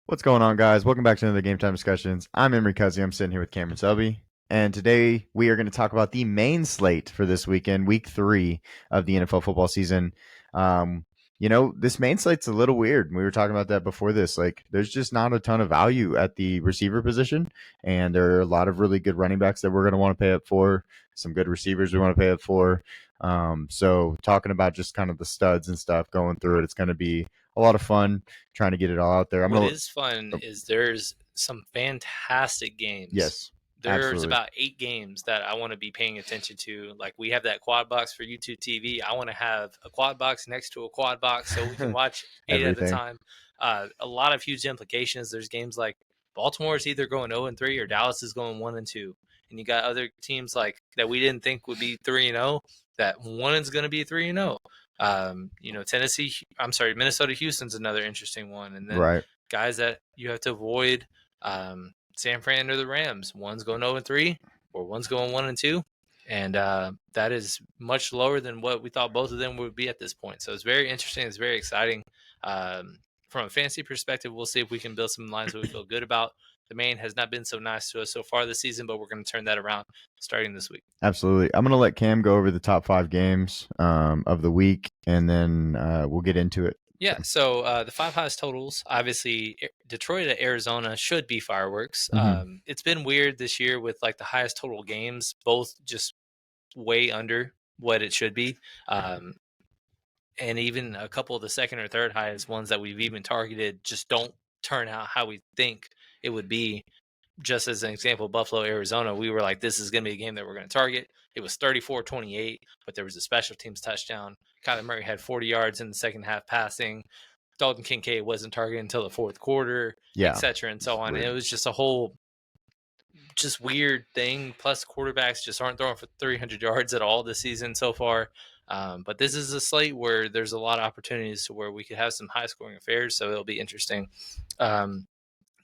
What's going on, guys? Welcome back to another Game Time Discussions. I'm Emery Cuzzy. I'm sitting here with Cameron Selby. And today we are going to talk about the main slate for this weekend, week 3 of the NFL football season. This main slate's a little weird. We were talking about that before this. Like, there's just not a ton of value at the receiver position. And there are a lot of really good running backs that we're going to want to pay up for, some good receivers we want to pay up for. So talking about just kind of the studs and stuff, going through it, it's going to be a lot of fun trying to get it all out there. What is fun is there's some fantastic games. Yes, There's absolutely. about 8 games that I want to be paying attention to. Like, we have that quad box for YouTube TV. I want to have a quad box next to a quad box so we can watch 8 at a Everything. time. A lot of huge implications. There's games like Baltimore is either going 0-3 or Dallas is going 1-2. And you got other teams like that we didn't think would be 3-0. That one is going to be 3-0. Minnesota Houston's another interesting one. And then Right. guys that you have to avoid, San Fran or the Rams. One's going 0-3 or one's going 1-2. And that is much lower than what we thought both of them would be at this point. So it's very interesting. It's very exciting. From a fantasy perspective, we'll see if we can build some lines that we feel good about. The main has not been so nice to us so far this season, but we're going to turn that around starting this week. Absolutely. I'm going to let Cam go over the top 5 games of the week, and then we'll get into it. Yeah, so the 5 highest totals, obviously, Detroit at Arizona should be fireworks. Mhm. It's been weird this year with like the highest total games, both just way under what it should be. And even a couple of the second or third highest ones that we've even targeted just don't turn out how we think it would be. Just as an example, Buffalo, Arizona, we were like, this is going to be a game that we're going to target. It was 34-28, but there was a special teams touchdown. Kyler Murray had 40 yards in the second half passing. Dalton Kincaid wasn't targeted until the fourth quarter, Yeah. et cetera, and so on. Weird. And it was just a whole just weird thing. Plus, quarterbacks just aren't throwing for 300 yards at all this season so far. But this is a slate where there's a lot of opportunities to where we could have some high-scoring affairs, so it'll be interesting.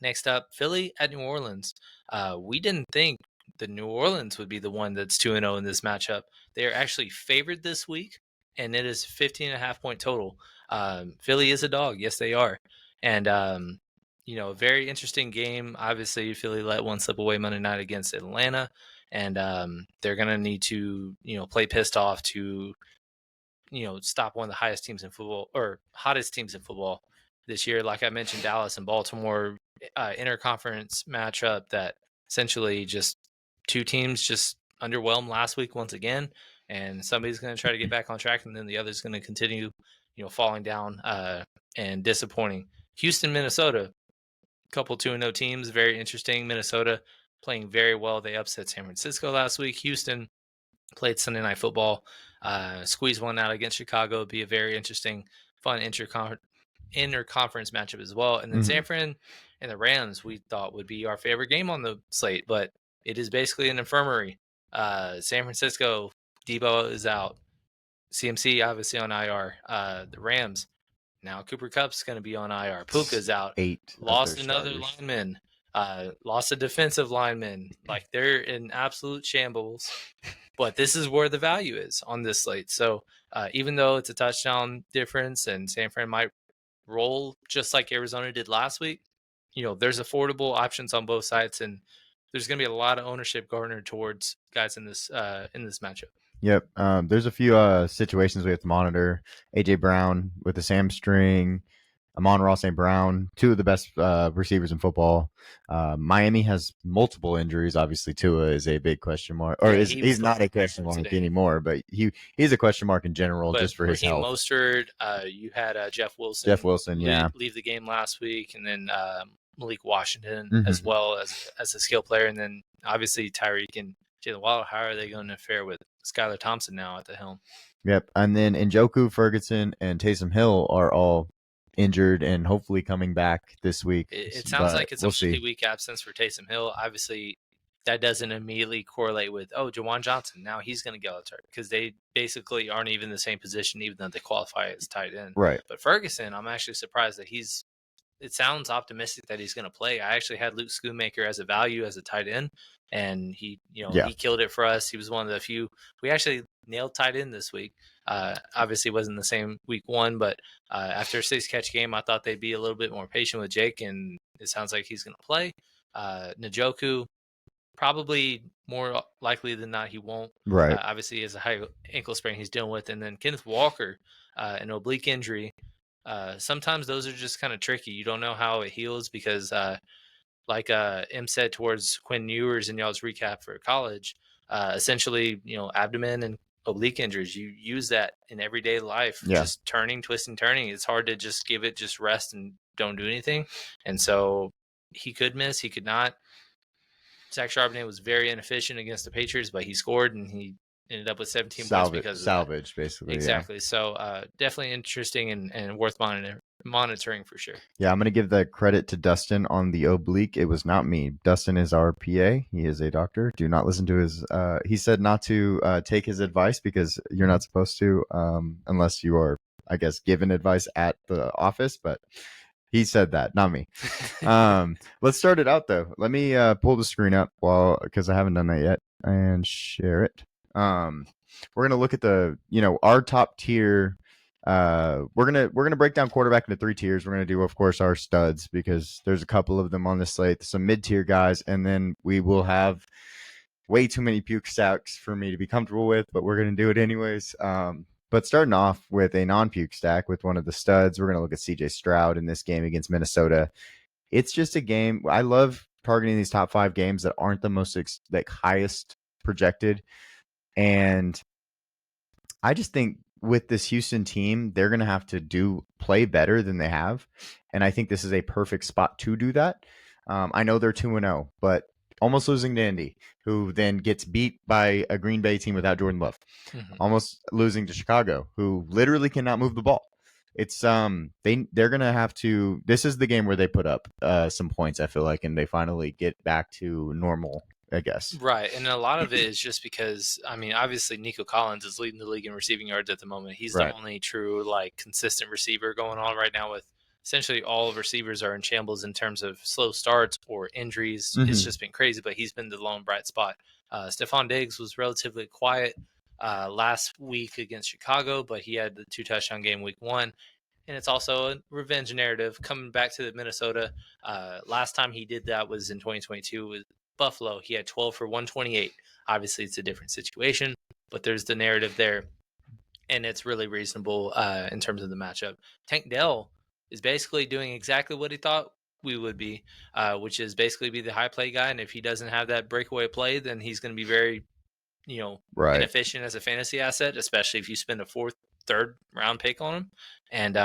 Next up, Philly at New Orleans. We didn't think the New Orleans would be the one that's 2-0 in this matchup. They are actually favored this week, and it is 15.5-point total. Philly is a dog. Yes, they are. And, a very interesting game. Obviously, Philly let one slip away Monday night against Atlanta, and they're going to need to, play pissed off to, stop one of the highest teams in football or hottest teams in football this year. Like I mentioned, Dallas and Baltimore interconference matchup that essentially just two teams just underwhelmed last week once again, and somebody's going to try to get back on track, and then the other's going to continue, falling down and disappointing. Houston, Minnesota, couple 2-0 teams, very interesting. Minnesota playing very well. They upset San Francisco last week. Houston played Sunday Night Football, squeezed one out against Chicago. It'd be a very interesting, fun interconference matchup as well. And then San Fran and the Rams, we thought would be our favorite game on the slate, but it is basically an infirmary. San Francisco, Debo is out. CMC obviously on IR. The Rams, now Cooper Kupp's going to be on IR. Puka's out. 8 Lost another lineman. Lost a defensive lineman. Like, they're in absolute shambles. But this is where the value is on this slate. So even though it's a touchdown difference and San Fran might roll just like Arizona did last week, there's affordable options on both sides, and there's going to be a lot of ownership garnered towards guys in this matchup. Yep. There's a few situations we have to monitor. AJ Brown with the hamstring, Amon-Ra St. Brown, 2 of the best receivers in football. Miami has multiple injuries. Obviously, Tua is a big question mark, or he's not a question mark anymore, but he's a question mark in general, just for his health. Mostert, you had Jeff Wilson. Leave the game last week, and then Malik Washington as well as a skill player, and then obviously Tyreek and Jalen Waddle. How are they going to fare with Skylar Thompson now at the helm? Yep, and then Njoku, Ferguson, and Taysom Hill are all injured and hopefully coming back this week. It sounds like it's a 50-week absence for Taysom Hill. Obviously, that doesn't immediately correlate with, Jawan Johnson, now he's going to get hurt, because they basically aren't even in the same position, even though they qualify as tight end. Right. But Ferguson, I'm actually surprised that it sounds optimistic that he's going to play. I actually had Luke Schoonmaker as a value as a tight end, and he killed it for us. He was one of the few. We actually nailed tight end this week. Obviously, wasn't the same week 1, but after a 6-catch game, I thought they'd be a little bit more patient with Jake, and it sounds like he's going to play. Njoku, probably more likely than not, he won't. Right. Obviously, he has a high ankle sprain he's dealing with. And then Kenneth Walker, an oblique injury. Sometimes those are just kind of tricky. You don't know how it heals because like M said towards Quinn Ewers in y'all's recap for college, essentially, abdomen and oblique injuries, you use that in everyday life, Yeah. just turning, twisting, turning. It's hard to just give it just rest and don't do anything. And so he could miss, he could not. Zach Charbonnet was very inefficient against the Patriots, but he scored and he ended up with 17 points because of that. Salvage, basically. Exactly. So definitely interesting and worth monitoring for sure. Yeah, I'm going to give the credit to Dustin on the oblique. It was not me. Dustin is our PA. He is a doctor. Do not listen to his. He said not to take his advice because you're not supposed to unless you are, I guess, given advice at the office. But he said that, not me. Let's start it out though. Let me pull the screen up because I haven't done that yet and share it. We're gonna look at our top tier. We're gonna break down quarterback into 3 tiers. We're gonna do, of course, our studs because there's a couple of them on this slate, some mid-tier guys, and then we will have way too many puke stacks for me to be comfortable with, but we're gonna do it anyways. But starting off with a non-puke stack with one of the studs, we're gonna look at CJ Stroud in this game against Minnesota. It's just a game. I love targeting these top 5 games that aren't the most highest projected, and I just think with this Houston team, they're going to have to play better than they have. And I think this is a perfect spot to do that. I know they're 2-0, but almost losing to Indy, who then gets beat by a Green Bay team without Jordan Love. Mm-hmm. Almost losing to Chicago, who literally cannot move the ball. It's they're going to have to. This is the game where they put up some points, I feel like, and they finally get back to normal, I guess. Right. And a lot of it is just because, I mean, obviously Nico Collins is leading the league in receiving yards at the moment. He's Right. the only true, consistent receiver going on right now, with essentially all receivers are in shambles in terms of slow starts or injuries. Mhm. It's just been crazy, but he's been the lone bright spot. Stephon Diggs was relatively quiet last week against Chicago, but he had the 2-touchdown game week 1. And it's also a revenge narrative coming back to the Minnesota. Last time he did that was in 2022 with Buffalo. He had 12 for 128. Obviously, it's a different situation, but there's the narrative there, and it's really reasonable in terms of the matchup. Tank Dell is basically doing exactly what he thought we would be, which is basically be the high play guy. And if he doesn't have that breakaway play, then he's going to be very, Right. inefficient as a fantasy asset, especially if you spend a 4th, 3rd round pick on him. And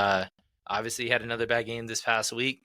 obviously, he had another bad game this past week.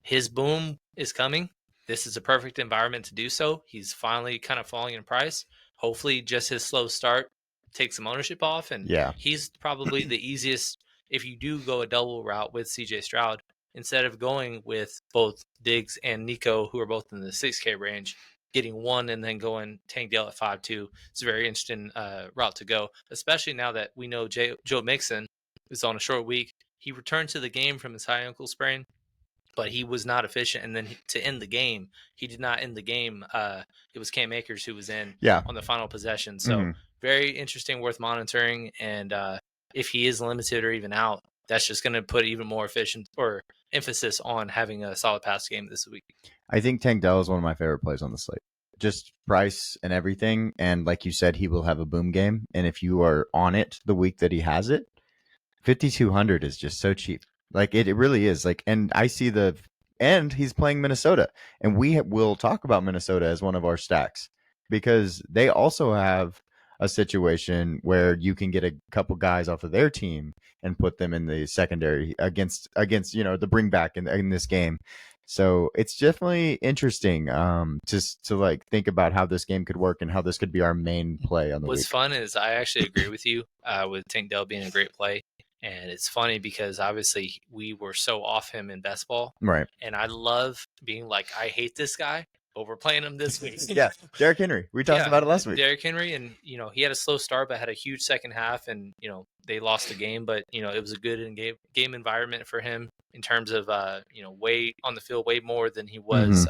His boom is coming. This is a perfect environment to do so. He's finally kind of falling in price. Hopefully, just his slow start takes some ownership off. And Yeah. he's probably the easiest if you do go a double route with CJ Stroud. Instead of going with both Diggs and Nico, who are both in the 6K range, getting one and then going Tank Dell at 5-2. It's a very interesting route to go, especially now that we know Joe Mixon is on a short week. He returned to the game from his high ankle sprain, but he was not efficient. And then to end the game, he did not end the game. It was Cam Akers who was in on the final possession. So very interesting, worth monitoring. And if he is limited or even out, that's just going to put even more emphasis on having a solid pass game this week. I think Tank Dell is one of my favorite plays on the slate. Just price and everything. And like you said, he will have a boom game. And if you are on it the week that he has it, 5,200 is just so cheap. Like it really is. And I see and he's playing Minnesota. And we will talk about Minnesota as one of our stacks because they also have a situation where you can get a couple guys off of their team and put them in the secondary against the bring back in this game. So it's definitely interesting just to think about how this game could work and how this could be our main play on the week. What's fun is I actually agree with you with Tank Dell being a great play. And it's funny because obviously we were so off him in best ball. Right. And I love being like, I hate this guy, but we're playing him this week. Yeah. Derrick Henry. We talked about it last week. Derrick Henry. And, he had a slow start, but had a huge second half. And, they lost the game. But, it was a good game environment for him in terms of, way on the field, way more than he was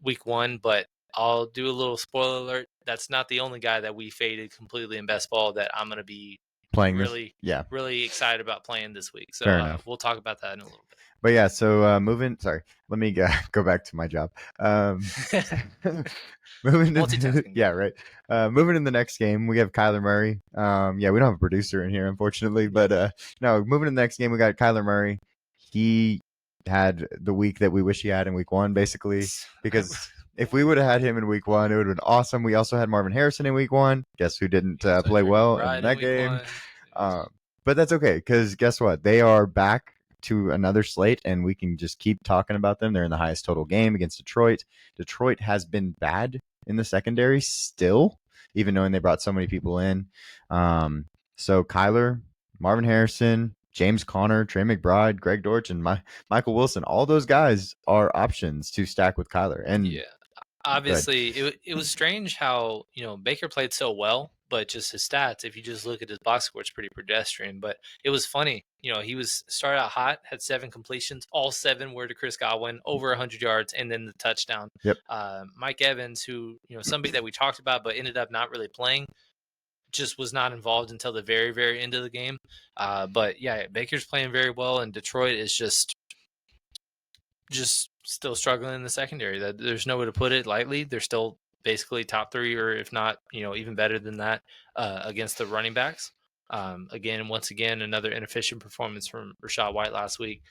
week 1. But I'll do a little spoiler alert. That's not the only guy that we faded completely in best ball that I'm going to be playing this. really, Yeah, really excited about playing this week. fair So enough. we'll talk about that in a little But yeah, so moving. Sorry, let me go back to my job. bit. Moving to Multitasking. yeah, right. Moving in the next game, we have Kyler Murray. Yeah, we don't have a producer in here, unfortunately, but no. Moving to the next game, we got Kyler Murray. He had the week that we wish he had in week one, basically, because if we would have had him in week one, it would have been awesome. We also had Marvin Harrison in week one. Guess who didn't We also had play Trey well in McBride in that week game? one. Um, but that's okay because guess what? They are back to another slate, and we can just keep talking about them. They're in the highest total game against Detroit. Detroit has been bad in the secondary still, even knowing they brought so many people in. So Kyler, Marvin Harrison, James Conner, Trey McBride, Greg Dortch, and Michael Wilson, all those guys are options to stack with Kyler. And Yeah. good. Obviously, it was strange how Baker played so well, but just his stats, if you just look at his box score, it's pretty pedestrian. But it was funny, he was started out hot, had 7 completions, all 7 were to Chris Godwin, over 100 yards, and then the touchdown. Yep. Mike Evans, who somebody that we talked about, but ended up not really playing, just was not involved until the very very end of the game. But yeah, Baker's playing very well, and Detroit is just still struggling in the secondary. That there's no way to put it lightly. They're still basically top 3, or if not, even better than that against the running backs. Once again, another inefficient performance from Rachaad White last week.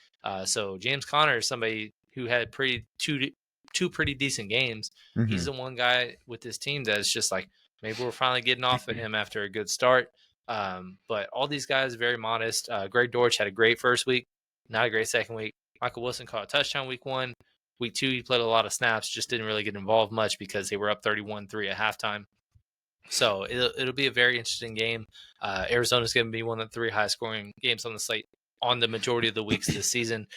So James Conner is somebody who had two pretty decent games. Mm-hmm. He's the one guy with this team that is just like, maybe we're finally getting off of him after a good start. But all these guys very modest. Greg Dortch had a great first week, not a great second week. Michael Wilson caught a touchdown week 1. Week 2, he played a lot of snaps, just didn't really get involved much because they were up 31-3 at halftime. So it'll be a very interesting game. Arizona's going to be one of the 3 highest scoring games on the slate on the majority of the weeks this season.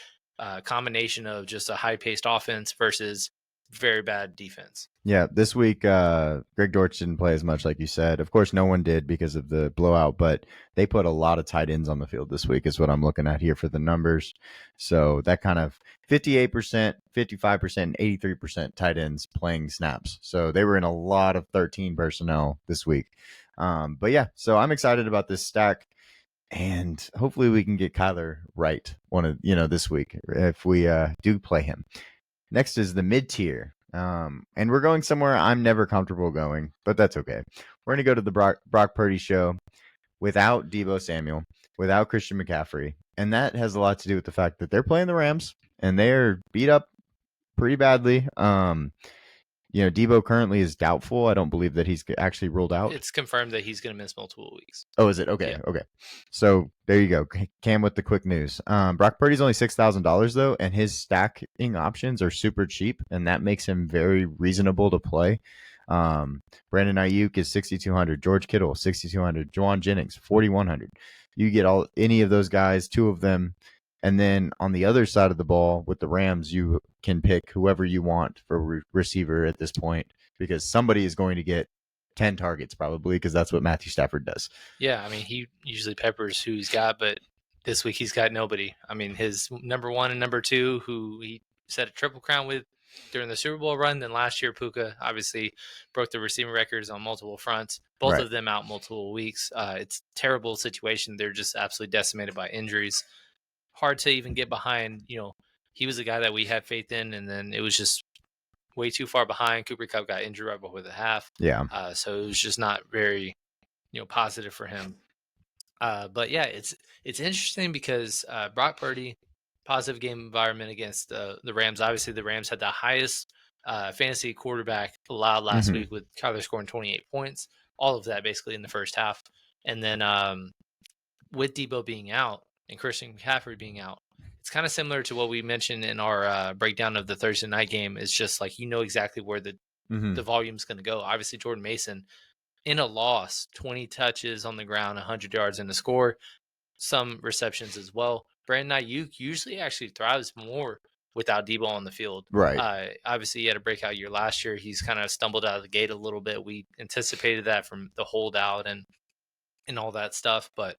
Combination of just a high paced offense versus very bad defense. Yeah, this week Greg Dortch didn't play as much, like you said. Of course, no one did because of the blowout, but they put a lot of tight ends on the field this week is what I'm looking at here for the numbers. So that kind of 58%, 55%, and 83% tight ends playing snaps. So they were in a lot of 13 personnel this week. But yeah, so I'm excited about this stack. And hopefully we can get Kyler right this week if we do play him. Next is the mid tier. And we're going somewhere I'm never comfortable going, but that's okay. We're going to go to the Brock Purdy show without Deebo Samuel, without Christian McCaffrey. And that has a lot to do with the fact that they're playing the Rams and they're beat up pretty badly. Deebo currently is doubtful. I don't believe that he's actually ruled out. It's confirmed that he's going to miss multiple weeks. Oh, is it? Okay. Yeah. Okay. So there you go. Cam with the quick news. Brock Purdy's only $6,000 though, and his stacking options are super cheap, and that makes him very reasonable to play. Brandon Ayuk is 6,200. George Kittle 6,200. Juwan Jennings 4,100. You get any of those guys, 2 of them, and then on the other side of the ball with the Rams, you can pick whoever you want for receiver at this point because somebody is going to get 10 targets probably because that's what Matthew Stafford does. Yeah, I mean, he usually peppers who he's got, but this week he's got nobody. I mean, his number 1 and number 2, who he set a triple crown with during the Super Bowl run. Then last year, Puka obviously broke the receiving records on multiple fronts. Both of them out multiple weeks. It's a terrible situation. They're just absolutely decimated by injuries. Hard to even get behind. He was a guy that we had faith in, and then it was just way too far behind. Cooper Kupp got injured right before the half. Yeah. So it was just not very, positive for him. But yeah, it's interesting because Brock Purdy, positive game environment against the Rams. Obviously, the Rams had the highest fantasy quarterback allowed last week with Kyler scoring 28 points. All of that basically in the first half. And then with Deebo being out and Christian McCaffrey being out, it's kind of similar to what we mentioned in our breakdown of the Thursday night game. It's just like exactly where the volume's going to go. Obviously, Jordan Mason in a loss, 20 touches on the ground, 100 yards in the score, some receptions as well. Brandon Ayuk usually actually thrives more without Deebo on the field. Right. Obviously, he had a breakout year last year. He's kind of stumbled out of the gate a little bit. We anticipated that from the holdout and all that stuff. But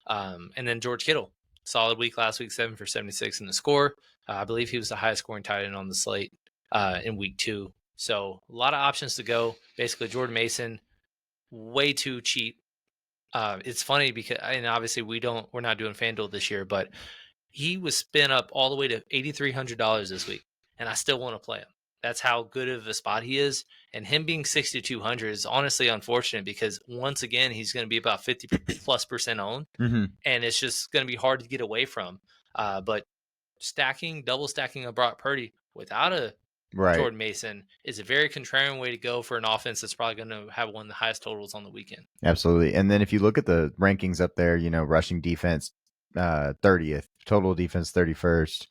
and then George Kittle, solid week last week, 7 for 76 in the score. I believe he was the highest scoring tight end on the slate in week 2. So a lot of options to go. Basically, Jordan Mason, way too cheap It's funny because, and obviously we're not doing FanDuel this year, but he was spent up all the way to $8,300 this week, and I still want to play him. That's how good of a spot he is. And him being 6,200 is honestly unfortunate because once again he's going to be about 50+% owned, Mm-hmm. and it's just going to be hard to get away from. But double stacking a Brock Purdy without a Right. Jordan Mason is a very contrarian way to go for an offense that's probably going to have one of the highest totals on the weekend. Absolutely. And then if you look at the rankings up there, rushing defense 30th, total defense 31st,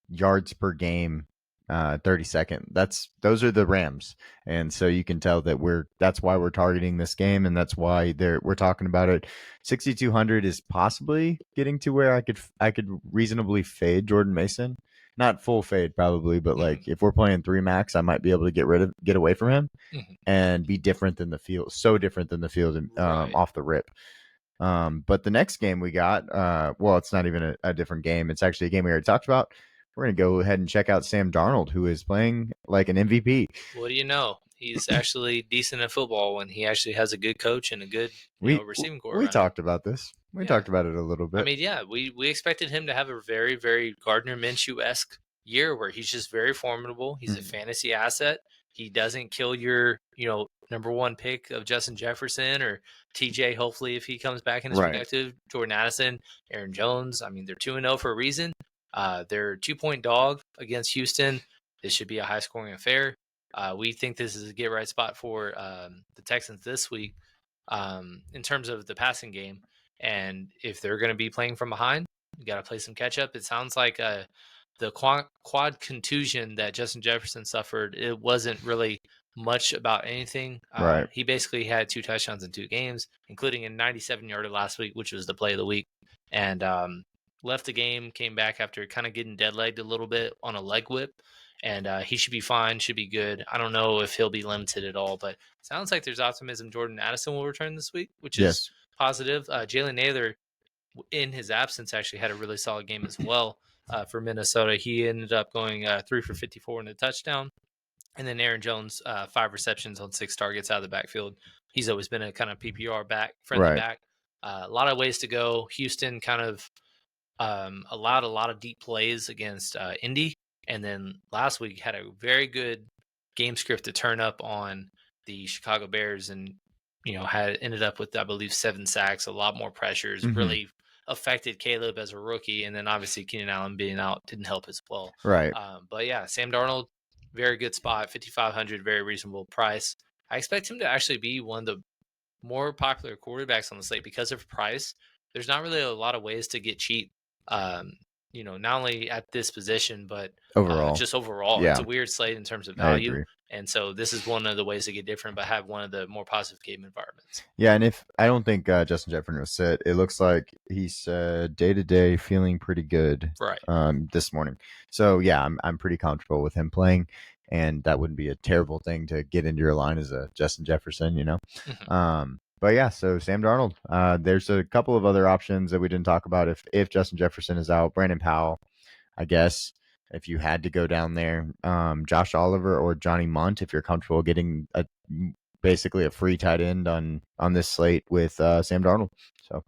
yards per game 32nd. Those are the Rams. And so you can tell that that's why we're targeting this game, and that's why we're talking about it. 6,200 is possibly getting to where I could reasonably fade Jordan Mason. Not full fade probably, but like if we're playing 3 max, I might be able to get away from him and be different than the field. So different than the field Right. off the rip. But the next game we got, well, it's not even a different game. It's actually a game we already talked about. We're going to go ahead and check out Sam Darnold, who is playing like an MVP. What do you know? He's actually decent at football when he actually has a good coach and a good receiving core. We around talked him. about this. We talked about it a little bit. I mean, yeah, we expected him to have a very, very Gardner Minshew-esque year where he's just very formidable. He's a fantasy asset. He doesn't kill your, number one pick of Justin Jefferson or TJ, hopefully, if he comes back and is productive. Jordan Addison, Aaron Jones. I mean, they're 2-0 for a reason. They're 2-point dog against Houston. This should be a high-scoring affair. We think this is a get-right spot for the Texans this week in terms of the passing game. And if they're going to be playing from behind, you got to play some catch up. It sounds like the quad contusion that Justin Jefferson suffered, it wasn't really much about anything. He basically had 2 touchdowns in 2 games, including a 97-yarder last week, which was the play of the week. And left the game, came back after kind of getting dead-legged a little bit on a leg whip. And he should be fine, should be good. I don't know if he'll be limited at all, but sounds like there's optimism Jordan Addison will return this week, which is positive. Jalen Naylor, in his absence, actually had a really solid game as well for Minnesota. He ended up going 3 for 54 in a touchdown. And then Aaron Jones, 5 receptions on 6 targets out of the backfield. He's always been a kind of PPR friendly back. A lot of ways to go. Houston kind of allowed a lot of deep plays against Indy. And then last week had a very good game script to turn up on the Chicago Bears and, had ended up with, I believe, 7 sacks, a lot more pressures, really affected Caleb as a rookie. And then obviously Keenan Allen being out didn't help as well. But yeah, Sam Darnold, very good spot, 5,500, very reasonable price. I expect him to actually be one of the more popular quarterbacks on the slate because of price. There's not really a lot of ways to get cheap. Not only at this position, but just overall. It's a weird slate in terms of value. And so this is one of the ways to get different, but have one of the more positive game environments. Yeah, and if I don't think Justin Jefferson was set, it looks like he's day to day feeling pretty good this morning. So yeah, I'm pretty comfortable with him playing, and that wouldn't be a terrible thing to get into your line as a Justin Jefferson, But yeah, so Sam Darnold. There's a couple of other options that we didn't talk about. If Justin Jefferson is out, Brandon Powell, I guess. If you had to go down there, Josh Oliver or Johnny Munt, if you're comfortable getting basically a free tight end on this slate with Sam Darnold. So,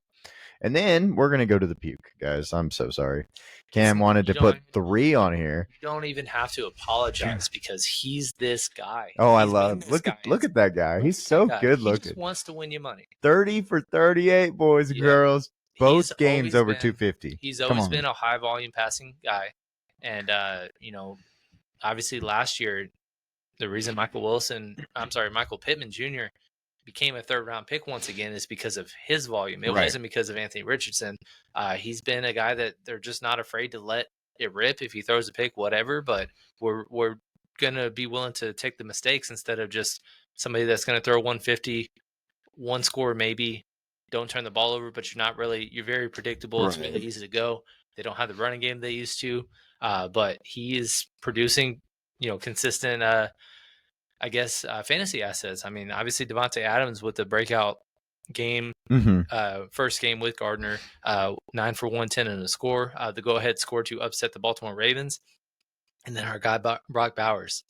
and then we're gonna go to the puke, guys. I'm so sorry. Cam wanted to put 3 on here. You don't even have to apologize because he's this guy. Oh, I love look at that guy. He's so good looking. He just wants to win you money. 30 for 38, boys and girls. Both games over 250. He's always been a high volume passing guy. And obviously last year, the reason Michael Pittman Jr. became a 3rd round pick once again is because of his volume. It wasn't because of Anthony Richardson. He's been a guy that they're just not afraid to let it rip if he throws a pick, whatever. But we're gonna be willing to take the mistakes instead of just somebody that's gonna throw 150, 1 score maybe. Don't turn the ball over, but you're very predictable. It's really easy to go. They don't have the running game they used to, but he is producing, consistent. Fantasy assets. I mean, obviously Devontae Adams with the breakout game, first game with Gardner, 9 for 110 and a score, the go-ahead score to upset the Baltimore Ravens. And then our guy Brock Bowers,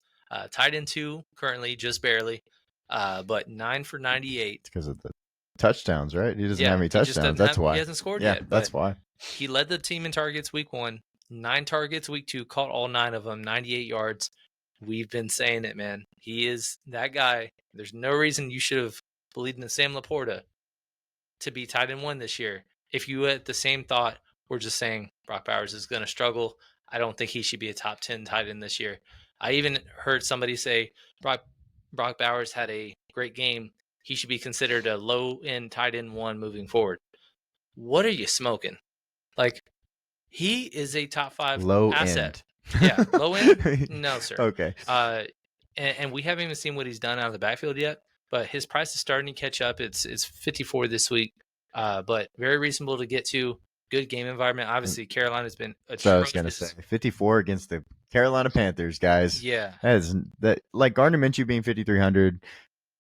tied in 2 currently, just barely, but 9 for 98. Because of the touchdowns, right? He doesn't have any he just touchdowns. doesn't That's have. why. He hasn't scored Yeah, yet. But that's why. he led the team in targets week 1, 9 targets week 2, caught all 9 of them, 98 yards. We've been saying it, man. He is that guy. There's no reason you should have believed in Sam Laporta to be tight end 1 this year. If you had the same thought, we're just saying Brock Bowers is going to struggle. I don't think he should be a top 10 tight end this year. I even heard somebody say Brock Bowers had a great game. He should be considered a low-end tight end 1 moving forward. What are you smoking? Like, he is a top 5 Low asset. end. Yeah, low end? No, sir. Okay. And we haven't even seen what he's done out of the backfield yet, but his price is starting to catch up. It's 54 this week, but very reasonable to get to. Good game environment. Obviously, Carolina's been atrocious. So I was gonna say 54 against the Carolina Panthers, guys. Yeah, that like Gardner Minshew being 5,300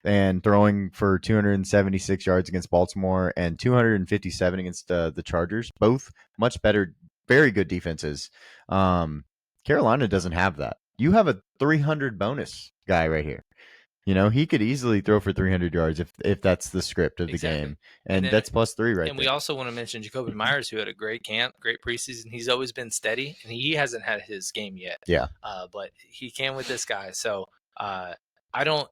and throwing for 276 yards against Baltimore and 257 against the Chargers. Both much better, very good defenses. Carolina doesn't have that. You have a 300 bonus guy right here. You know, he could easily throw for 300 yards if that's the script of the game. And then, that's +3 right and there. we also want to mention Jacoby Myers, who had a great camp, great preseason. He's always been steady, and he hasn't had his game yet. Yeah. But he can with this guy. So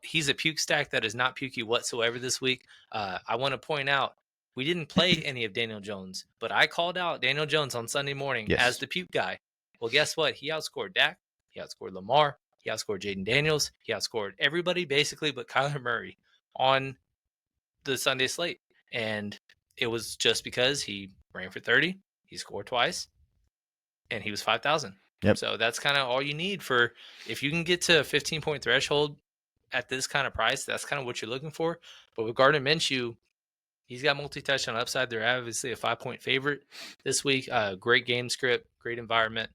he's a puke stack that is not pukey whatsoever this week. I want to point out, we didn't play any of Daniel Jones, but I called out Daniel Jones on Sunday morning as the puke guy. Well, guess what? He outscored Dak. He outscored Lamar. He outscored Jaden Daniels. He outscored everybody basically but Kyler Murray on the Sunday slate. And it was just because he ran for 30, he scored twice, and he was 5,000. Yep. So that's kind of all you need for, if you can get to a 15-point threshold at this kind of price, that's kind of what you're looking for. But with Gardner Minshew, he's got multi-touchdown upside. They're obviously a 5-point favorite this week. Great game script, great environment.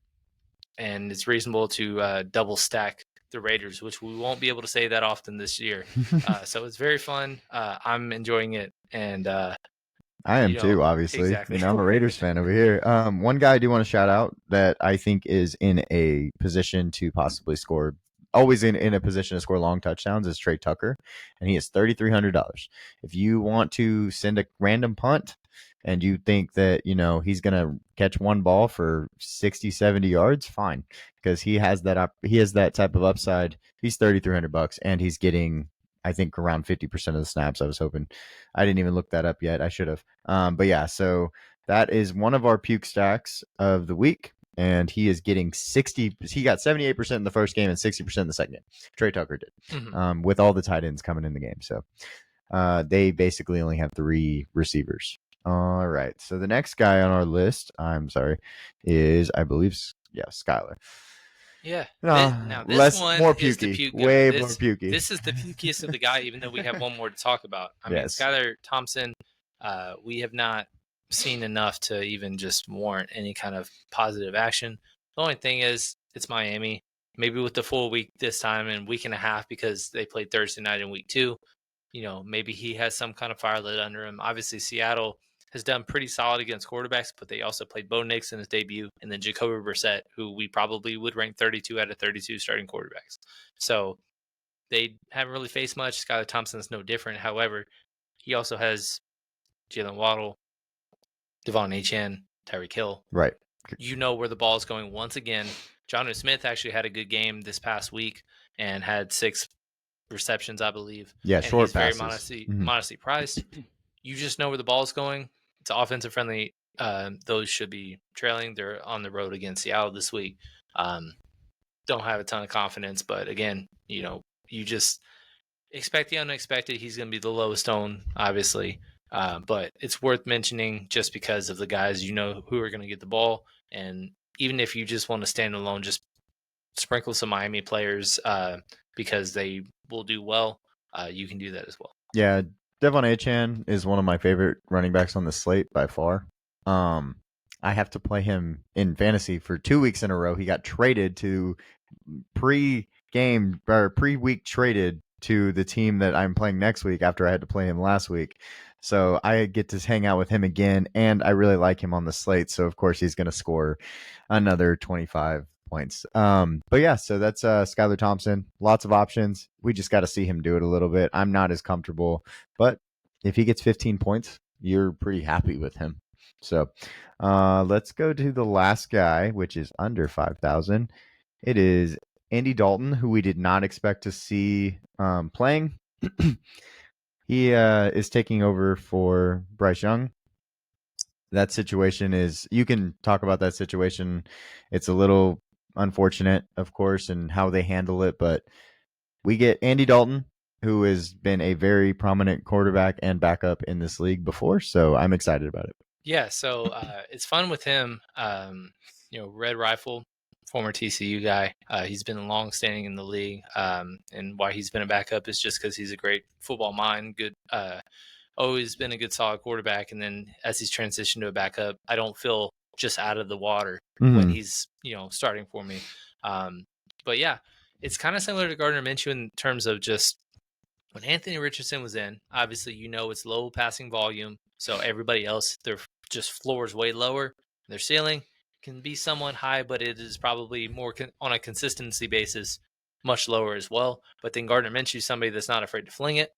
And it's reasonable to double stack the Raiders, which we won't be able to say that often this year. So it's very fun. I'm enjoying it, and I am too. Obviously, exactly. I'm a Raiders fan over here. One guy I do want to shout out that I think is in a position to possibly score, always in a position to score long touchdowns, is Trey Tucker, and he is $3,300. If you want to send a random punt, and you think that, he's going to catch one ball for 60, 70 yards, fine. Because he has that type of upside. He's $3,300 and he's getting, I think, around 50% of the snaps. I was hoping. I didn't even look that up yet. I should have. But yeah, so that is one of our puke stacks of the week. And he is getting 60. He got 78% in the first game and 60% in the second game. Trey Tucker did, with all the tight ends coming in the game. So they basically only have 3 receivers. All right. So the next guy on our list, is, I believe, Skyler. Yeah. Now this one more pukey. Is the puke guy. Way more pukey. This is the pukiest of the guy, even though we have one more to talk about. I mean, Skyler Thompson, we have not seen enough to even just warrant any kind of positive action. The only thing is, it's Miami. Maybe with the full week this time and week and a half, because they played Thursday night in week 2, maybe he has some kind of fire lit under him. Obviously, Seattle has done pretty solid against quarterbacks, but they also played Bo Nix in his debut, and then Jacoby Brissett, who we probably would rank 32 out of 32 starting quarterbacks. So they haven't really faced much. Skylar Thompson is no different. However, he also has Jalen Waddle, Devon Achane, Tyreek Hill. Right. You know where the ball is going once again. Jonnu Smith actually had a good game this past week and had 6 receptions, I believe. Yeah, and short he's passes. Very modestly priced. You just know where the ball is going. It's offensive friendly. Those should be trailing. They're on the road against Seattle this week. Don't have a ton of confidence, but again, you just expect the unexpected. He's going to be the lowest owned, obviously. But it's worth mentioning just because of the guys who are going to get the ball. And even if you just want to stand alone, just sprinkle some Miami players because they will do well. You can do that as well. Yeah, Devon Achane is one of my favorite running backs on the slate by far. I have to play him in fantasy for 2 weeks in a row. He got traded to pre-week traded to the team that I'm playing next week after I had to play him last week. So I get to hang out with him again, and I really like him on the slate. So, of course, he's going to score another 25 points. But yeah, so that's Skylar Thompson. Lots of options. We just got to see him do it a little bit. I'm not as comfortable, but if he gets 15 points, you're pretty happy with him. So let's go to the last guy, which is under 5,000. It is Andy Dalton, who we did not expect to see playing. He is taking over for Bryce Young. That situation is, you can talk about that situation. It's a little unfortunate, of course, and how they handle it, but we get Andy Dalton, who has been a very prominent quarterback and backup in this league before, so I'm excited about it. Yeah, so it's fun with him. Red Rifle, former TCU guy. He's been long standing in the league, and why he's been a backup is just because he's a great football mind, good. Always been a good solid quarterback, and then as he's transitioned to a backup, I don't feel just out of the water when he's starting for me. But yeah, it's kind of similar to Gardner Minshew in terms of just when Anthony Richardson was in. Obviously, it's low passing volume, so everybody else, their just floor is way lower. Their ceiling can be somewhat high, but it is probably more on a consistency basis much lower as well. But then Gardner Minshew, somebody that's not afraid to fling it.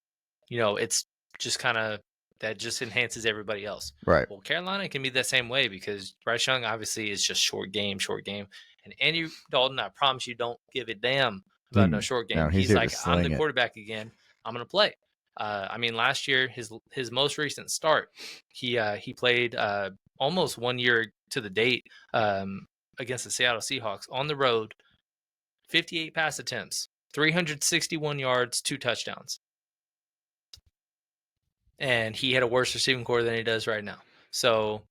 It's just kind of that just enhances everybody else. Right. Well, Carolina can be that same way because Bryce Young obviously is just short game. And Andy Dalton, I promise you, don't give a damn about no short game. No, he's like, I'm the it. quarterback again. I'm going to play. Last year, his most recent start, he played almost 1 year to the date against the Seattle Seahawks on the road, 58 pass attempts, 361 yards, 2 touchdowns. And he had a worse receiving core than he does right now. So,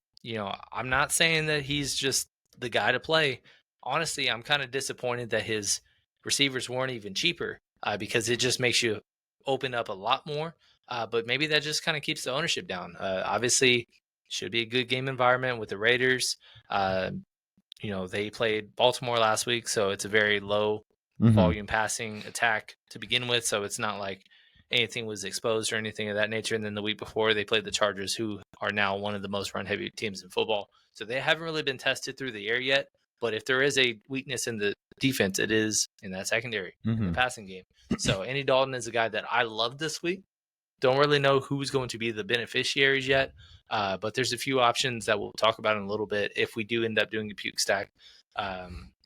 I'm not saying that he's just the guy to play. Honestly, I'm kind of disappointed that his receivers weren't even cheaper because it just makes you open up a lot more. But maybe that just kind of keeps the ownership down. Obviously, should be a good game environment with the Raiders. They played Baltimore last week, so it's a very low volume passing attack to begin with. So it's not like anything was exposed or anything of that nature. And then the week before, they played the Chargers, who are now one of the most run-heavy teams in football. So they haven't really been tested through the air yet. But if there is a weakness in the defense, it is in that secondary, in the passing game. So Andy Dalton is a guy that I love this week. Don't really know who's going to be the beneficiaries yet. But there's a few options that we'll talk about in a little bit if we do end up doing a puke stack.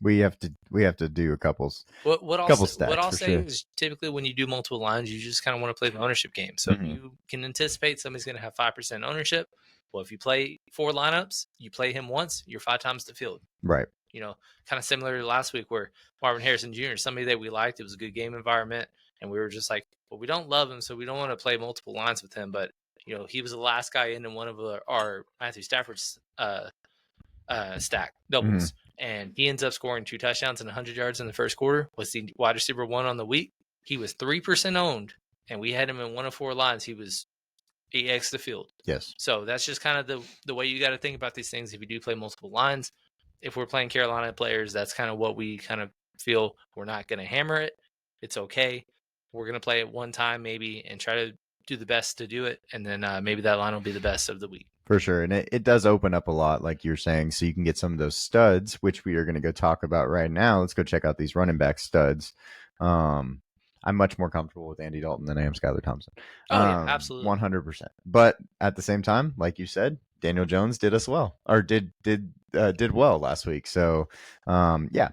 We have to do a couple stacks. What I'll say is typically when you do multiple lines, you just kind of want to play the ownership game. So if you can anticipate somebody's going to have 5% ownership, well, if you play 4 lineups, you play him once, you're 5 times the field. Right. Kind of similar to last week where Marvin Harrison Jr., somebody that we liked, it was a good game environment, and we were just like, well, we don't love him, so we don't want to play multiple lines with him. But he was the last guy in one of our Matthew Stafford's stack doubles. And he ends up scoring 2 touchdowns and 100 yards in the first quarter. Was the wide receiver 1 on the week. He was 3% owned, and we had him in 1 of 4 lines. He was 8x the field. Yes. So that's just kind of the way you got to think about these things if you do play multiple lines. If we're playing Carolina players, that's kind of what we kind of feel. We're not going to hammer it. It's okay. We're going to play it one time maybe and try to do the best to do it. And then maybe that line will be the best of the week. For sure. And it does open up a lot, like you're saying, so you can get some of those studs, which we are going to go talk about right now. Let's go check out these running back studs. I'm much more comfortable with Andy Dalton than I am Skylar Thompson. Yeah, absolutely. 100%. But at the same time, like you said, Daniel Jones did well last week. So, yeah.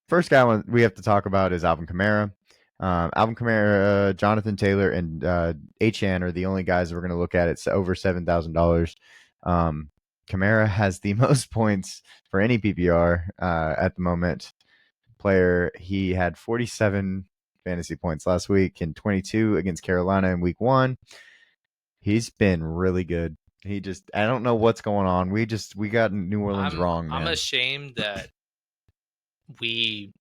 First guy we have to talk about is Alvin Kamara. Alvin Kamara, Jonathan Taylor, and Achane are the only guys that we're going to look at. It's over $7,000. Kamara has the most points for any PPR at the moment. Player, he had 47 fantasy points last week and 22 against Carolina in week 1. He's been really good. I don't know what's going on. We got New Orleans wrong, man. I'm ashamed that we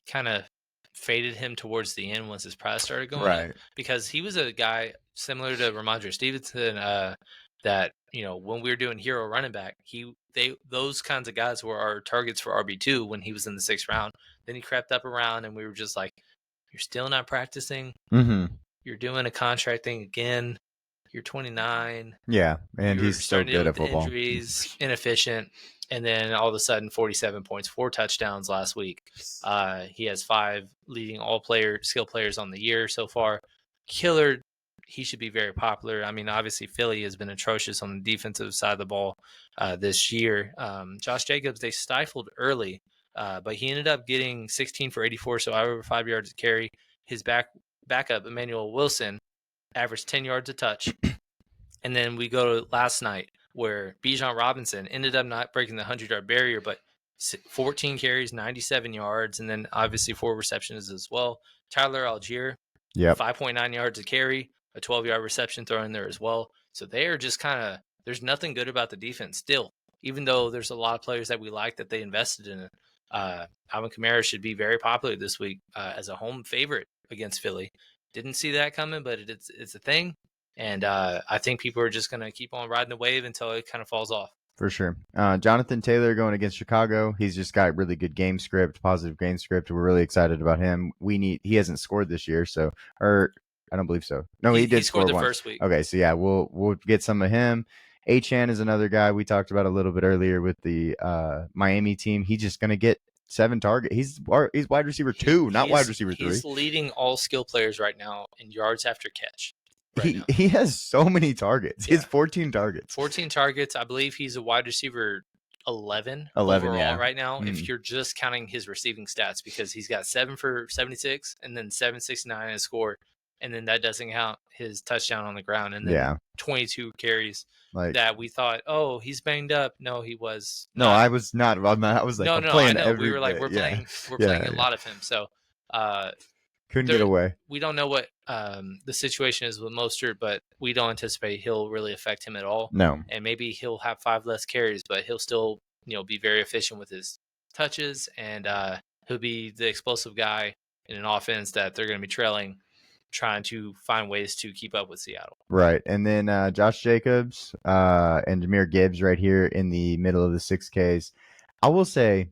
kind of faded him towards the end once his price started going up, because he was a guy similar to Ramondre Stevenson that when we were doing hero running back, those kinds of guys were our targets for RB2 when he was in the 6th round. Then he crept up around, and we were just like, you're still not practicing. You're doing a contract thing again. You're 29. Yeah, and he's so good at football. Injuries, inefficient. And then all of a sudden, 47 points, 4 touchdowns last week. He has 5 leading skill players on the year so far. Killer he should be very popular. I mean, obviously Philly has been atrocious on the defensive side of the ball this year. Josh Jacobs, they stifled early, but he ended up getting 16 for 84, so over 5 yards to carry. His backup, Emmanuel Wilson, averaged 10 yards a touch. And then we go to last night where Bijan Robinson ended up not breaking the 100-yard barrier, but 14 carries, 97 yards, and then obviously 4 receptions as well. Tyler Algier, 5.9 yards a carry, a 12-yard reception throw in there as well. So they are just kind of, there's nothing good about the defense still, even though there's a lot of players that we like that they invested in it. Alvin Kamara should be very popular this week as a home favorite against Philly. Didn't see that coming, but it's a thing. And I think people are just going to keep on riding the wave until it kind of falls off. For sure. Jonathan Taylor going against Chicago. He's just got really good game script, positive game script. We're really excited about him. He hasn't scored this year, or I don't believe so. No, he did score the once. First week. Okay, so yeah, we'll get some of him. Achane is another guy we talked about a little bit earlier with the Miami team. He's just going to get 7 targets. He's wide receiver 2, not wide receiver 3. He's leading all skill players right now in yards after catch. He has so many targets. He has 14 targets. 14 targets. I believe he's a wide receiver 11 overall right now, if you're just counting his receiving stats, because he's got 7 for 76 and then 769 as score. And then that doesn't count his touchdown on the ground. And then 22 carries that we thought, oh, he's banged up. No, he was not. No, I was not. I was like, no, playing I know. every We were like, we're playing a lot of him. So couldn't get away. We don't know what the situation is with Mostert, but we don't anticipate he'll really affect him at all. No. And maybe he'll have 5 less carries, but he'll still, be very efficient with his touches, and he'll be the explosive guy in an offense that they're going to be trailing, trying to find ways to keep up with Seattle. Right. And then Josh Jacobs and Jahmyr Gibbs right here in the middle of the 6Ks. I will say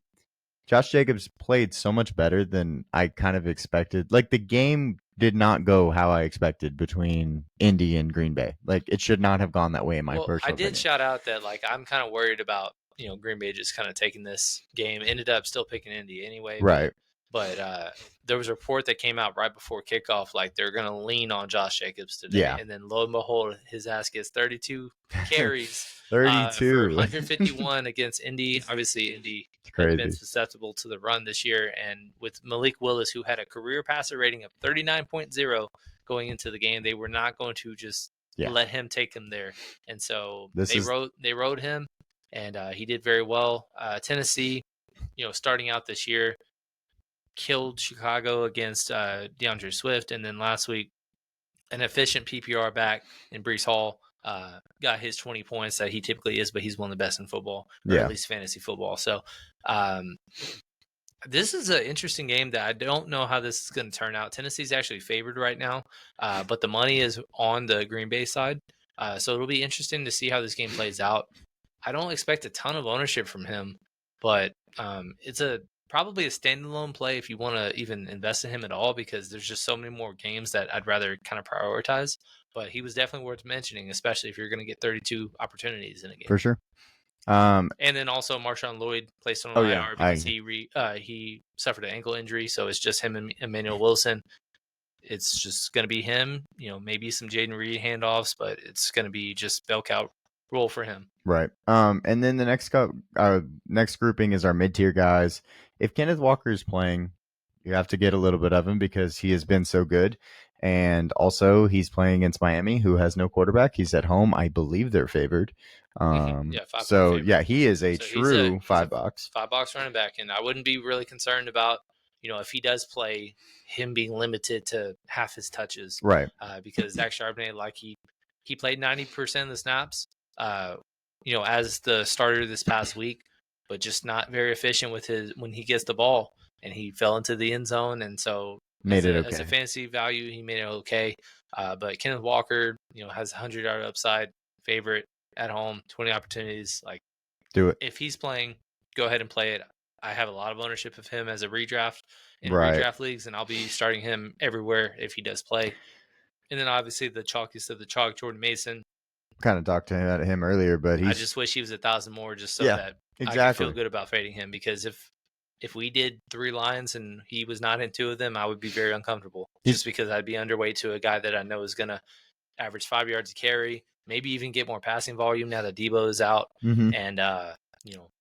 Josh Jacobs played so much better than I kind of expected. Like, the game did not go how I expected between Indy and Green Bay. Like, it should not have gone that way in my personal opinion. I did shout out that, like, I'm kind of worried about, Green Bay just kind of taking this game. Ended up still picking Indy anyway. Right. But there was a report that came out right before kickoff, like they're going to lean on Josh Jacobs today. Yeah. And then lo and behold, his ass gets 32 carries. 32. For 151 against Indy. Obviously, Indy has been susceptible to the run this year. And with Malik Willis, who had a career passer rating of 39.0 going into the game, they were not going to just let him take him there. And so they rode him, and he did very well. Tennessee, starting out this year, killed Chicago against DeAndre Swift, and then last week, an efficient PPR back in Breece Hall got his 20 points that he typically is, but he's one of the best in football, or at least fantasy football. So this is an interesting game that I don't know how this is going to turn out. Tennessee's actually favored right now, but the money is on the Green Bay side. So it'll be interesting to see how this game plays out. I don't expect a ton of ownership from him, but it's probably a standalone play if you want to even invest in him at all, because there's just so many more games that I'd rather kind of prioritize. But he was definitely worth mentioning, especially if you're going to get 32 opportunities in a game. For sure. And then also Marshawn Lloyd placed on IR because he suffered an ankle injury, so it's just him and Emmanuel Wilson. It's just going to be him, maybe some Jaden Reed handoffs, but it's going to be just bell cow role for him. Right. And then the next grouping is our mid-tier guys. If Kenneth Walker is playing, you have to get a little bit of him because he has been so good. And also he's playing against Miami, who has no quarterback. He's at home. I believe they're favored. He is a true $5. $5 running back. And I wouldn't be really concerned about, if he does play, him being limited to half his touches. Right. Because Zach Charbonnet, he played 90% of the snaps, as the starter this past week, but just not very efficient with when he gets the ball, and he fell into the end zone. And so as a fantasy value, he made it okay. But Kenneth Walker, has a 100-yard upside, favorite at home, 20 opportunities. Do it. If he's playing, go ahead and play it. I have a lot of ownership of him as a redraft in redraft leagues, and I'll be starting him everywhere if he does play. And then obviously the chalkiest of the chalk, Jordan Mason. Kind of talked about him earlier, but I just wish he was 1,000 more, just so that I can feel good about fading him. Because if we did 3 lines and he was not in 2 of them, I would be very uncomfortable. Just because I'd be underweight to a guy that I know is gonna average 5 yards a carry, maybe even get more passing volume now that Debo is out. Mm-hmm. And,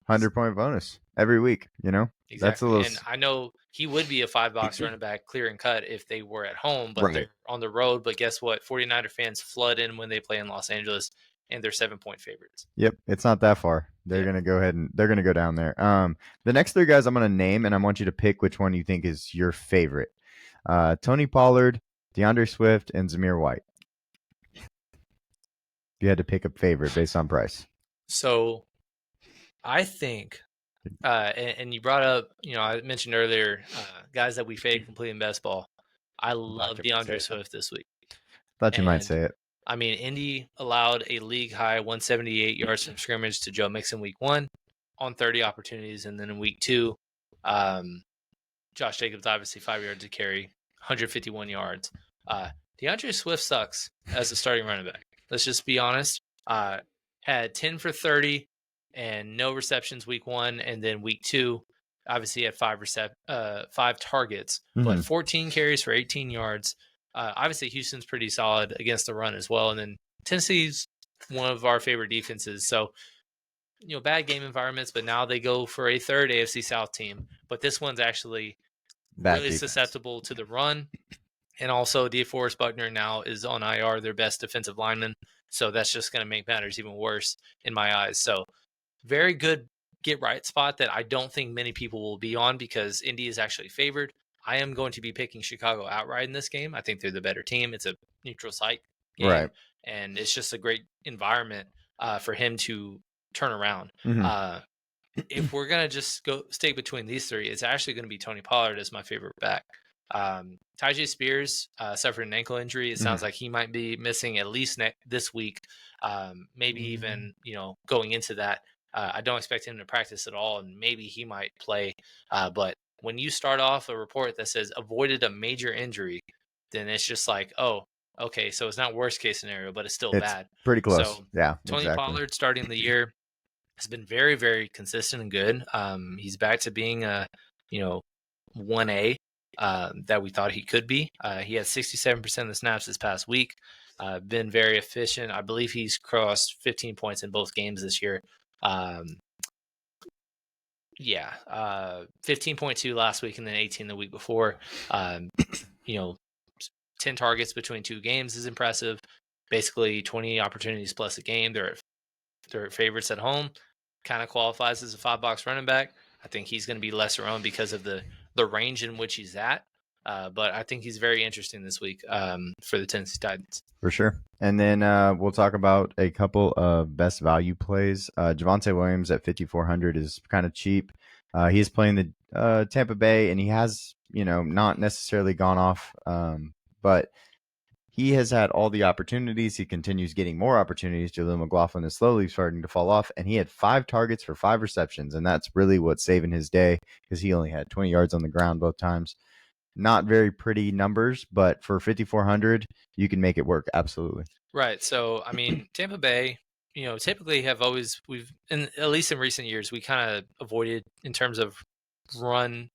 100-point bonus every week, That's a exactly. little And I know he would be a 5-box running back clear and cut if they were at home, but right. they're on the road. But guess what? 49er fans flood in when they play in Los Angeles, and they're 7-point favorites. Yep, it's not that far. They're Yep. gonna go ahead and they're gonna go down there. The next three guys I'm gonna name, and I want you to pick which one you think is your favorite. Tony Pollard, DeAndre Swift, and Zamir White. You had to pick a favorite based on price. So I think, and you brought up, I mentioned earlier, guys that we fade completely in best ball. I love DeAndre Swift this week. Thought you might And say it. I mean, Indy allowed a league high 178 yards from scrimmage to Joe Mixon week 1 on 30 opportunities. And then in week 2, Josh Jacobs, obviously 5 yards to carry, 151 yards. DeAndre Swift sucks as a starting running back. Let's just be honest. Had 10 for 30 and no receptions week 1. And then week 2, obviously had 5 targets, but 14 carries for 18 yards. Obviously, Houston's pretty solid against the run as well. And then Tennessee's one of our favorite defenses. So, bad game environments, but now they go for a third AFC South team. But this one's actually really susceptible to the run. And also, DeForest Buckner now is on IR, their best defensive lineman. So that's just going to make matters even worse in my eyes. So very good get right spot that I don't think many people will be on because Indy is actually favored. I am going to be picking Chicago outright in this game. I think they're the better team. It's a neutral site game, right? And it's just a great environment for him to turn around. If we're gonna just stay between these three, it's actually going to be Tony Pollard as my favorite back. Tyjae Spears suffered an ankle injury. It sounds like he might be missing at least this week, maybe even going into that. I don't expect him to practice at all, and maybe he might play. But when you start off a report that says avoided a major injury, then it's just like, oh, okay, so it's not worst case scenario, but it's still bad. Pretty close. So yeah, Tony Pollard starting the year has been very, very consistent and good. He's back to being a 1A that we thought he could be. He had 67% of the snaps this past week. Been very efficient. I believe he's crossed 15 points in both games this year. 15.2 last week and then 18 the week before. 10 targets between 2 games is impressive. Basically 20 opportunities plus a game. They're favorites at home. Kind of qualifies as a 5-box running back. I think he's going to be lesser owned because of the range in which he's at. But I think he's very interesting this week for the Tennessee Titans. For sure. And then we'll talk about a couple of best value plays. Javonte Williams at 5,400 is kind of cheap. He is playing the Tampa Bay, and he has, not necessarily gone off, but he has had all the opportunities. He continues getting more opportunities. Jaleel McLaughlin is slowly starting to fall off, and he had 5 targets for 5 receptions, and that's really what's saving his day because he only had 20 yards on the ground both times. Not very pretty numbers, but for 5,400, you can make it work. Absolutely. Right. So, I mean, Tampa Bay, typically at least in recent years, we kind of avoided in terms of running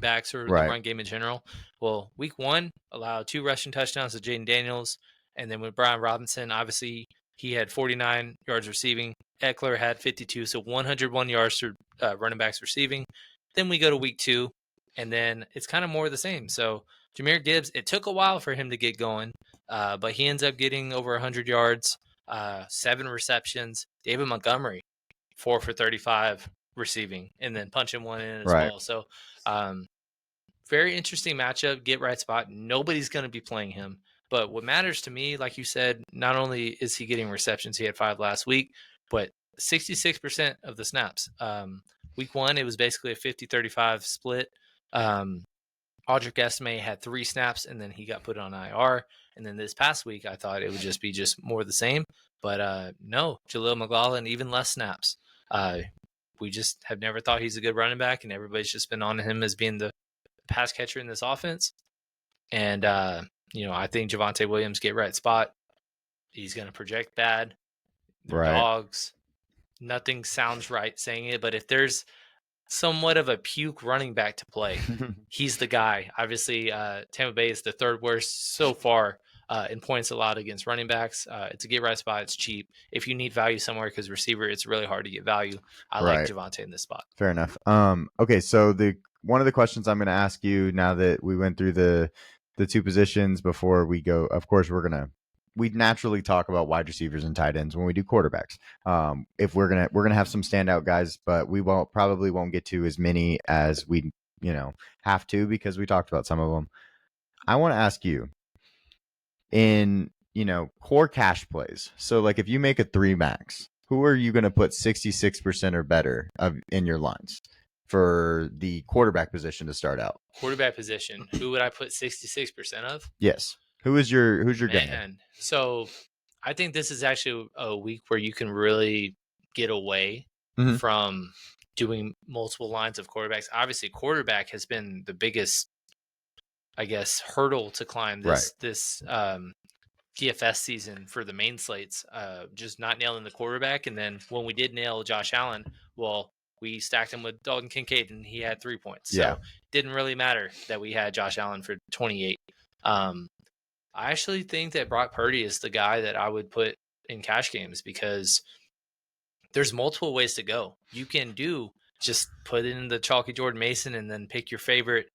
backs or the run game in general. Well, week 1 allowed 2 rushing touchdowns to Jaden Daniels. And then with Brian Robinson, obviously he had 49 yards receiving. Eckler had 52. So 101 yards to running backs receiving. Then we go to week 2. And then it's kind of more of the same. So Jahmyr Gibbs, it took a while for him to get going, but he ends up getting over 100 yards, 7 receptions. David Montgomery, 4 for 35 receiving, and then punching one in as well. So very interesting matchup, get right spot. Nobody's going to be playing him. But what matters to me, like you said, not only is he getting receptions, he had 5 last week, but 66% of the snaps. Week 1, it was basically a 50-35 split. Audric Estime had 3 snaps and then he got put on IR. And then this past week, I thought it would just be more of the same. But no, Jaleel McLaughlin, even less snaps. We just have never thought he's a good running back, and everybody's just been on him as being the pass catcher in this offense. And, I think Javonte Williams get right spot. He's going to project bad. Dogs. Nothing sounds right saying it, but if there's somewhat of a puke running back to play, he's the guy. Obviously, Tampa Bay is the 3rd worst so far in points allowed against running backs. It's a get right spot. It's cheap. If you need value somewhere, because receiver, it's really hard to get value. I like Javonte in this spot. Fair enough. Okay, so one of the questions I'm going to ask you now that we went through the two positions before we go, of course, we naturally talk about wide receivers and tight ends when we do quarterbacks. If we're gonna have some standout guys, but we probably won't get to as many as we have to, because we talked about some of them. I want to ask you, in core cash plays. So like if you make a 3 max, who are you going to put 66% or better in your lines for the quarterback position to start out? Quarterback position. Who would I put 66% of? Yes. Who's your guy? Man, so I think this is actually a week where you can really get away from doing multiple lines of quarterbacks. Obviously, quarterback has been the biggest, I guess, hurdle to climb this DFS season for the main slates. Just not nailing the quarterback, and then when we did nail Josh Allen, well, we stacked him with Dalton Kincaid, and he had 3 points. So it didn't really matter that we had Josh Allen for 28. I actually think that Brock Purdy is the guy that I would put in cash games, because there's multiple ways to go. You can just put in the chalky Jordan Mason and then pick your favorite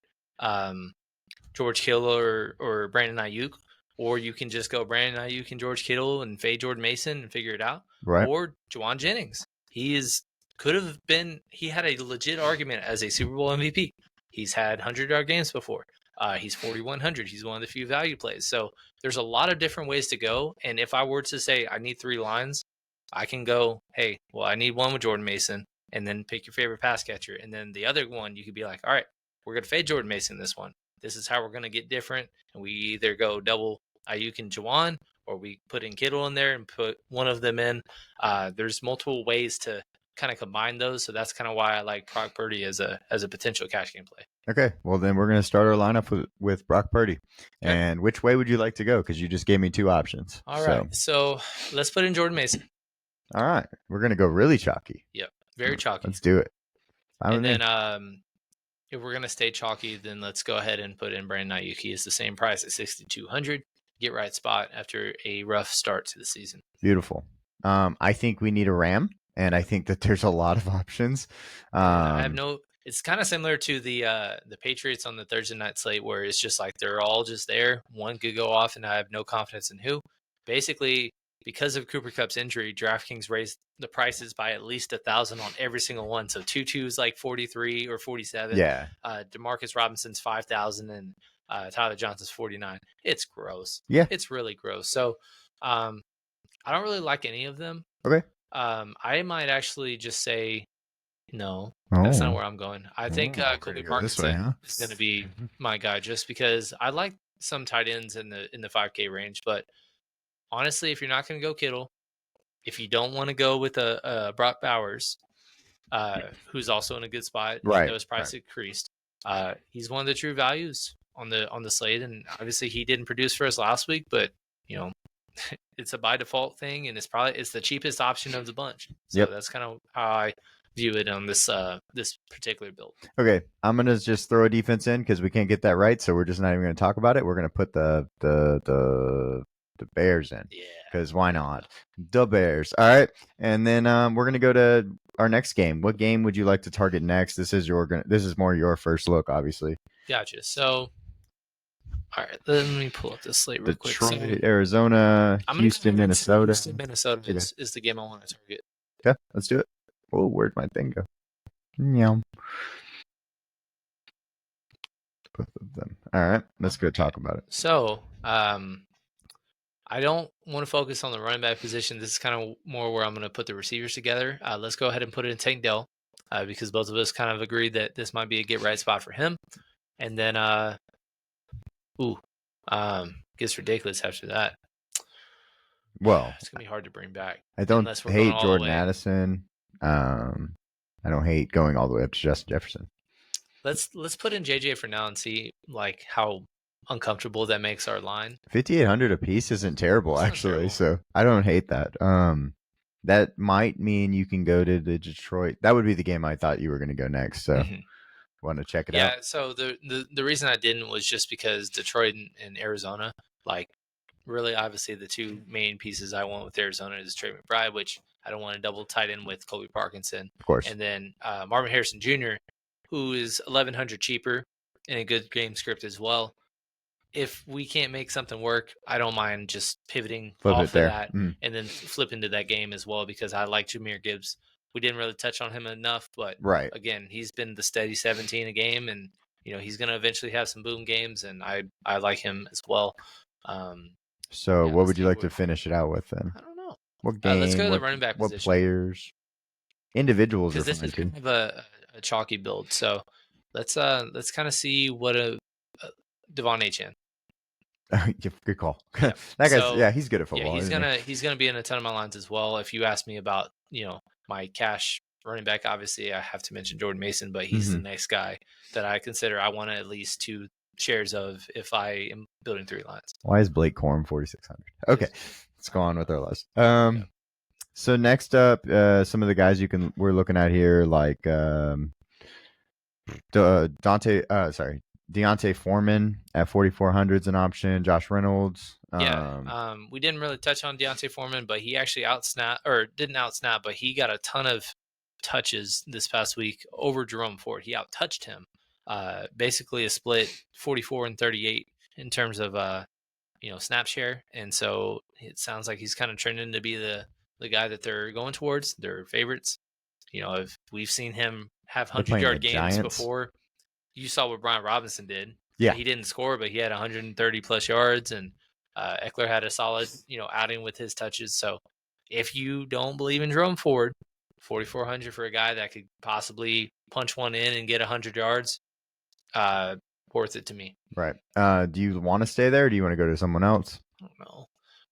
George Kittle or Brandon Ayuk, or you can just go Brandon Ayuk and George Kittle and fade Jordan Mason and figure it out. Right. Or Juwan Jennings. He had a legit argument as a Super Bowl MVP. He's had 100-yard games before. He's 4,100. He's one of the few value plays. So there's a lot of different ways to go. And if I were to say I need 3 lines, I can go, hey, well, I need one with Jordan Mason, and then pick your favorite pass catcher. And then the other one, you could be like, all right, we're going to fade Jordan Mason this one. This is how we're going to get different. And we either go double Ayuk and Juwan, or we put in Kittle in there and put one of them in. There's multiple ways to kind of combine those. So that's kind of why I like Brock Purdy as a potential cash game play. Okay, well then we're going to start our lineup with Brock Purdy. Okay. And which way would you like to go? Because you just gave me 2 options. All right, so let's put in Jordan Mason. All right, we're going to go really chalky. Yep, very chalky. Let's do it. And then if we're going to stay chalky, then let's go ahead and put in Brandon Ayuk. He is the same price at 6,200. Get right spot after a rough start to the season. Beautiful. I think we need a Ram, and I think that there's a lot of options. It's kind of similar to the Patriots on the Thursday night slate, where it's just like they're all just there. One could go off, and I have no confidence in who. Basically, because of Cooper Kupp's injury, DraftKings raised the prices by at least 1,000 on every single one. So Tutu's like 43 or 47. Yeah. Demarcus Robinson's 5,000, and Tyler Johnson's 49. It's gross. Yeah. It's really gross. So I don't really like any of them. Okay. I might actually just say no. That's not where I'm going. I think Colby Parkinson is going to be my guy, just because I like some tight ends in the 5K range. But honestly, if you're not going to go Kittle, if you don't want to go with a Brock Bowers, who's also in a good spot, even though his price increased, he's one of the true values on the slate. And obviously he didn't produce for us last week, but it's a by default thing, and it's the cheapest option of the bunch. So that's kind of how I view it on this particular build. Okay, I'm gonna just throw a defense in because we can't get that right, so we're just not even gonna talk about it. We're gonna put the Bears in, because why not? The Bears. All right, and then we're gonna go to our next game. What game would you like to target next? This is more your first look, obviously. Gotcha. So, all right, let me pull up this slate real quick. Detroit, Arizona, Houston, Minnesota. Houston, Minnesota is the game I want to target. Okay, let's do it. Oh, where'd my thing go? Yum. Both of them. All right, let's go talk about it. So, I don't want to focus on the running back position. This is kind of more where I'm going to put the receivers together. Let's go ahead and put it in Tank Dell, because both of us kind of agreed that this might be a get right spot for him. And then, gets ridiculous after that. Well, it's gonna be hard to bring back. I don't hate Jordan Addison. I don't hate going all the way up to Justin Jefferson. Let's put in JJ for now and see like how uncomfortable that makes our line. 5,800 a piece isn't terrible, actually. So I don't hate that. That might mean you can go to the Detroit. That would be the game I thought you were going to go next. So want to check it out? Yeah. So the reason I didn't was just because Detroit and Arizona, like, really, obviously, the two main pieces I want with Arizona is Trey McBride, which I don't want to double tight end with Colby Parkinson, Of course. and then Marvin Harrison Jr., who is $1,100 cheaper and a good game script as well. If we can't make something work, I don't mind just pivoting Flip it off of there. that and then flip into that game as well, because I like Jahmyr Gibbs. We didn't really touch on him enough, but Right. again, he's been the steady 17 a game, and he's going to eventually have some boom games, and I like him as well. So yeah, what let's would you see like where- to finish it out with then? I don't know. What game? Let's go to the running back what position. players? Individuals are Because this fine is too. kind of a chalky build. So let's kind of see what a Devon Achane. Good call. Yeah. That guy's So, he's good at football. Yeah, isn't he's gonna be in a ton of my lines as well. If you ask me about my cash running back, obviously I have to mention Jordan Mason, but he's the next guy that I consider I want at least 2 shares of if I am building 3 lines. Why is Blake Corum 4,600? Okay, let's go on with our list. Yeah. So next up, some of the guys we're looking at here, like Deontay Foreman at 4,400 is an option. Josh Reynolds. We didn't really touch on Deontay Foreman, but he actually didn't outsnap, but he got a ton of touches this past week over Jerome Ford. He outtouched him. Basically a split 44 and 38 in terms of snap share, and so it sounds like he's kind of trending to be the guy that they're going towards, their favorites. If we've seen him have 100-yard games Giants before. You saw what Brian Robinson did. Yeah, he didn't score, but he had 130 plus yards, and Eckler had a solid outing with his touches. So if you don't believe in Jerome Ford, 4,400 for a guy that could possibly punch one in and get 100 yards, worth it to me. Right. Do you want to stay there, or do you want to go to someone else? I don't know.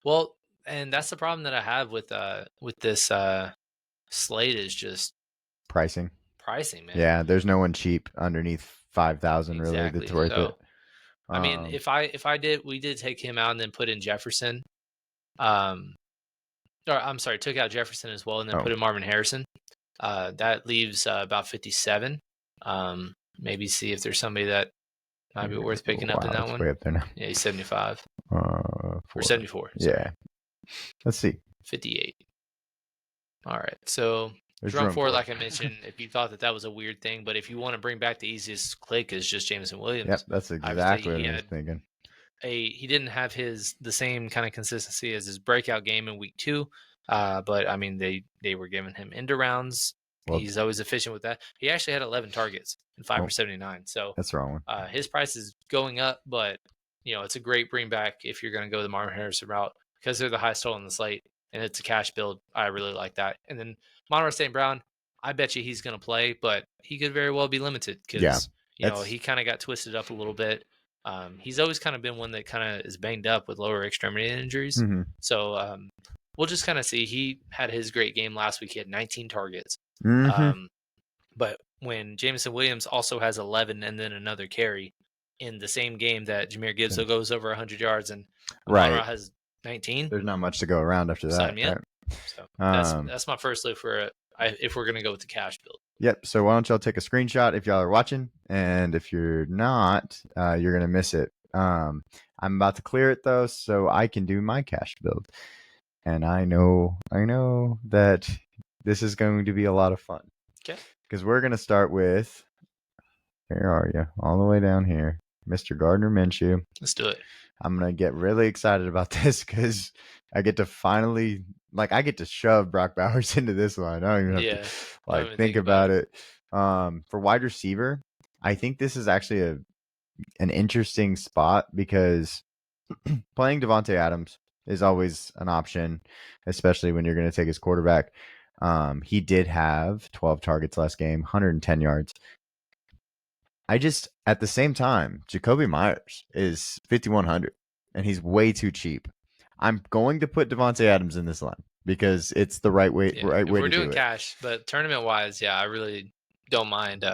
Well, and that's the problem that I have with this slate is just pricing, man. Yeah, there's no one cheap underneath 5,000 really that's worth it. I mean, we did take him out and then put in Jefferson. Took out Jefferson as well and then put in Marvin Harrison. That leaves about 57. Maybe see if there's somebody that might be worth picking up in that one. Way up there now. Yeah, he's 75. Or 74. Sorry. Yeah. Let's see. 58. All right. So Jerome Ford, like I mentioned, if you thought that was a weird thing, but if you want to bring back the easiest click is just Jameson Williams. Yep, that's exactly what I was thinking. He didn't have the same kind of consistency as his breakout game in week 2, but I mean they were giving him end rounds. He's always efficient with that. He actually had 11 targets and 5 for 79. So that's the wrong one. His price is going up, but it's a great bring back if you're going to go the Marvin Harrison route because they're the highest total on the slate and it's a cash build. I really like that. And then Monroe St. Brown, I bet you he's going to play, but he could very well be limited because he kind of got twisted up a little bit. He's always kind of been one that kind of is banged up with lower extremity injuries. Mm-hmm. So we'll just kind of see. He had his great game last week. He had 19 targets. Mm-hmm. But when Jameson Williams also has 11 and then another carry in the same game that Jahmyr Gibbs goes over 100 yards and Monroe has 19. There's not much to go around after that. Sign me up. So that's my first look for if we're going to go with the cash build. Yep. So why don't y'all take a screenshot if y'all are watching, and if you're not, you're gonna miss it. I'm about to clear it though, so I can do my cash build, and I know that this is going to be a lot of fun. Okay. Because we're gonna start with, where are you? All the way down here, Mr. Gardner Minshew. Let's do it. I'm gonna get really excited about this because I get to finally. I get to shove Brock Bowers into this line. I don't even have to think about it. For wide receiver, I think this is actually an interesting spot because playing Devontae Adams is always an option, especially when you're going to take his quarterback. He did have 12 targets last game, 110 yards. At the same time, Jacoby Myers is 5,100 and he's way too cheap. I'm going to put Devontae Adams in this line because it's the right way. Yeah. Right way we're to do doing it. Cash, but tournament wise, I really don't mind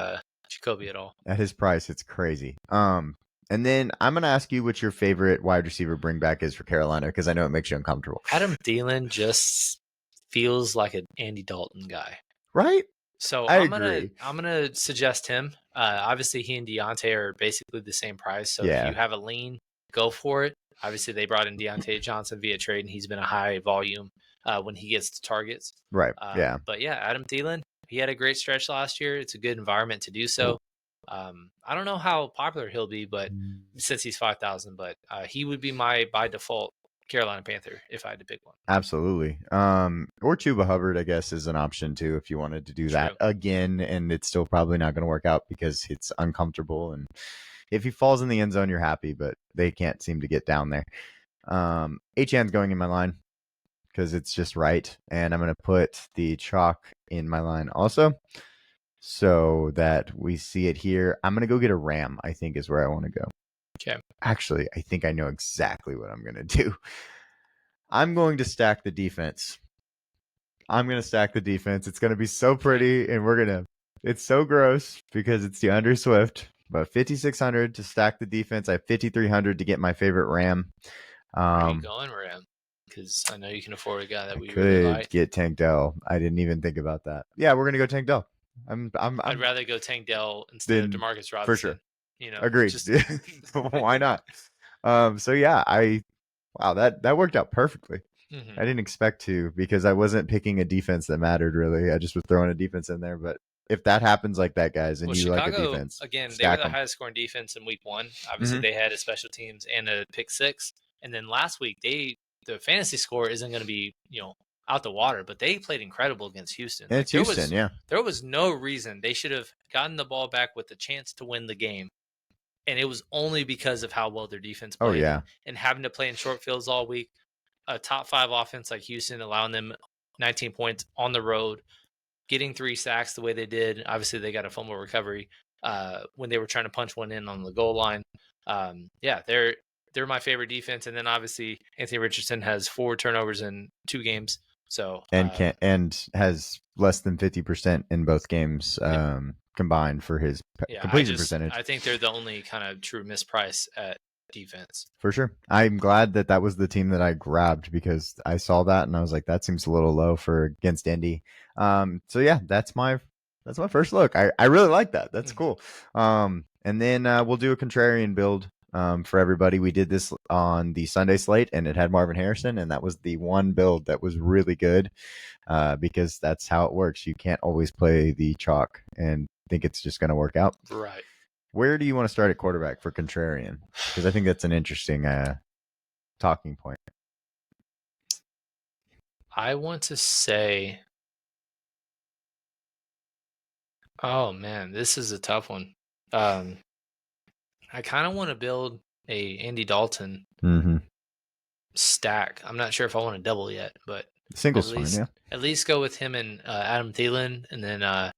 Jacoby at all. At his price, it's crazy. And then I'm going to ask you what your favorite wide receiver bring back is for Carolina because I know it makes you uncomfortable. Adam Thielen just feels like an Andy Dalton guy, right? So I'm gonna suggest him. Obviously, he and Deontay are basically the same price. So if you have a lean, go for it. Obviously, they brought in Deontay Johnson via trade, and he's been a high volume when he gets to targets. Right. Yeah. But yeah, Adam Thielen, he had a great stretch last year. It's a good environment to do so. I don't know how popular he'll be, but since he's 5,000, but he would be my by default Carolina Panther if I had to pick one. Absolutely. Or Chuba Hubbard, I guess, is an option too if you wanted to do that again, and it's still probably not going to work out because it's uncomfortable. And if he falls in the end zone, you're happy, but they can't seem to get down there. Achan's going in my line because it's just right, and I'm going to put the chalk in my line also, so that we see it here. I'm going to go get a Ram. I think is where I want to go. Okay. Actually, I think I know exactly what I'm going to do. I'm going to stack the defense. It's going to be so pretty, and it's so gross because it's DeAndre Swift, but 5,600 to stack the defense. I have 5,300 to get my favorite Ram. Where are you going, Ram? Because I know you can afford a guy that we could really like. Get Tank Dell. I didn't even think about that. Yeah, we're going to go Tank Dell. I'd rather go Tank Dell instead of DeMarcus Robinson. For sure. Agreed. Why not? So yeah, wow, that worked out perfectly. I didn't expect to because I wasn't picking a defense that mattered really. I just was throwing a defense in there. But if that happens like that, guys, and you Chicago, like a defense, again, they were the highest scoring defense in week 1. Obviously, they had a special teams and a pick 6. And then last week, the fantasy score isn't going to be out the water, but they played incredible against Houston. And it's Houston, yeah. There was no reason they should have gotten the ball back with the chance to win the game. And it was only because of how well their defense played. Oh, yeah. And having to play in short fields all week. A top 5 offense like Houston, allowing them 19 points on the road, getting 3 sacks the way they did. Obviously, they got a fumble recovery when they were trying to punch one in on the goal line. Yeah, they're my favorite defense. And then obviously Anthony Richardson has 4 turnovers in 2 games. So and has less than 50% in both games combined for his completion percentage. I think they're the only kind of true misprice at defense. For sure. I'm glad that was the team that I grabbed because I saw that and I was like, that seems a little low for against Indy. So yeah, that's my first look. I really like that. That's cool. And then we'll do a contrarian build for everybody. We did this on the Sunday slate and it had Marvin Harrison, and that was the one build that was really good because that's how it works. You can't always play the chalk and think it's just going to work out. Right. Where do you want to start at quarterback for contrarian? Because I think that's an interesting talking point. I want to say, oh man, this is a tough one. I kind of want to build a Andy Dalton stack. I'm not sure if I want to double yet, but single's fine, yeah. At least go with him and Adam Thielen, and then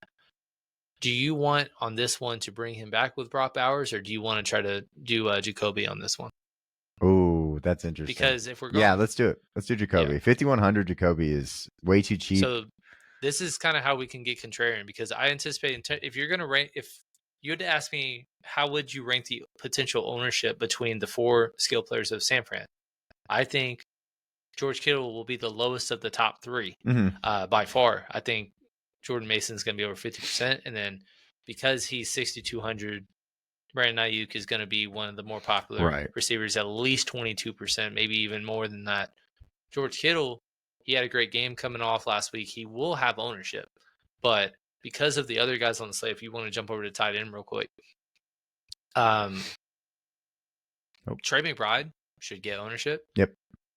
do you want on this one to bring him back with Brock Bowers, or do you want to try to do Jacoby on this one? Oh, that's interesting. Because if we're going, yeah, let's do it. Let's do Jacoby. 5,100 Jacoby is way too cheap. So this is kind of how we can get contrarian, because I anticipate if you're going to rank, if you had to ask me, how would you rank the potential ownership between the 4 skill players of San Fran? I think George Kittle will be the lowest of the top 3 by far. I think Jordan Mason's going to be over 50%. And then because he's 6,200, Brandon Ayuk is going to be one of the more popular receivers, at least 22%, maybe even more than that. George Kittle, he had a great game coming off last week. He will have ownership. But because of the other guys on the slate, if you want to jump over to tight end real quick, Trey McBride should get ownership. Yep.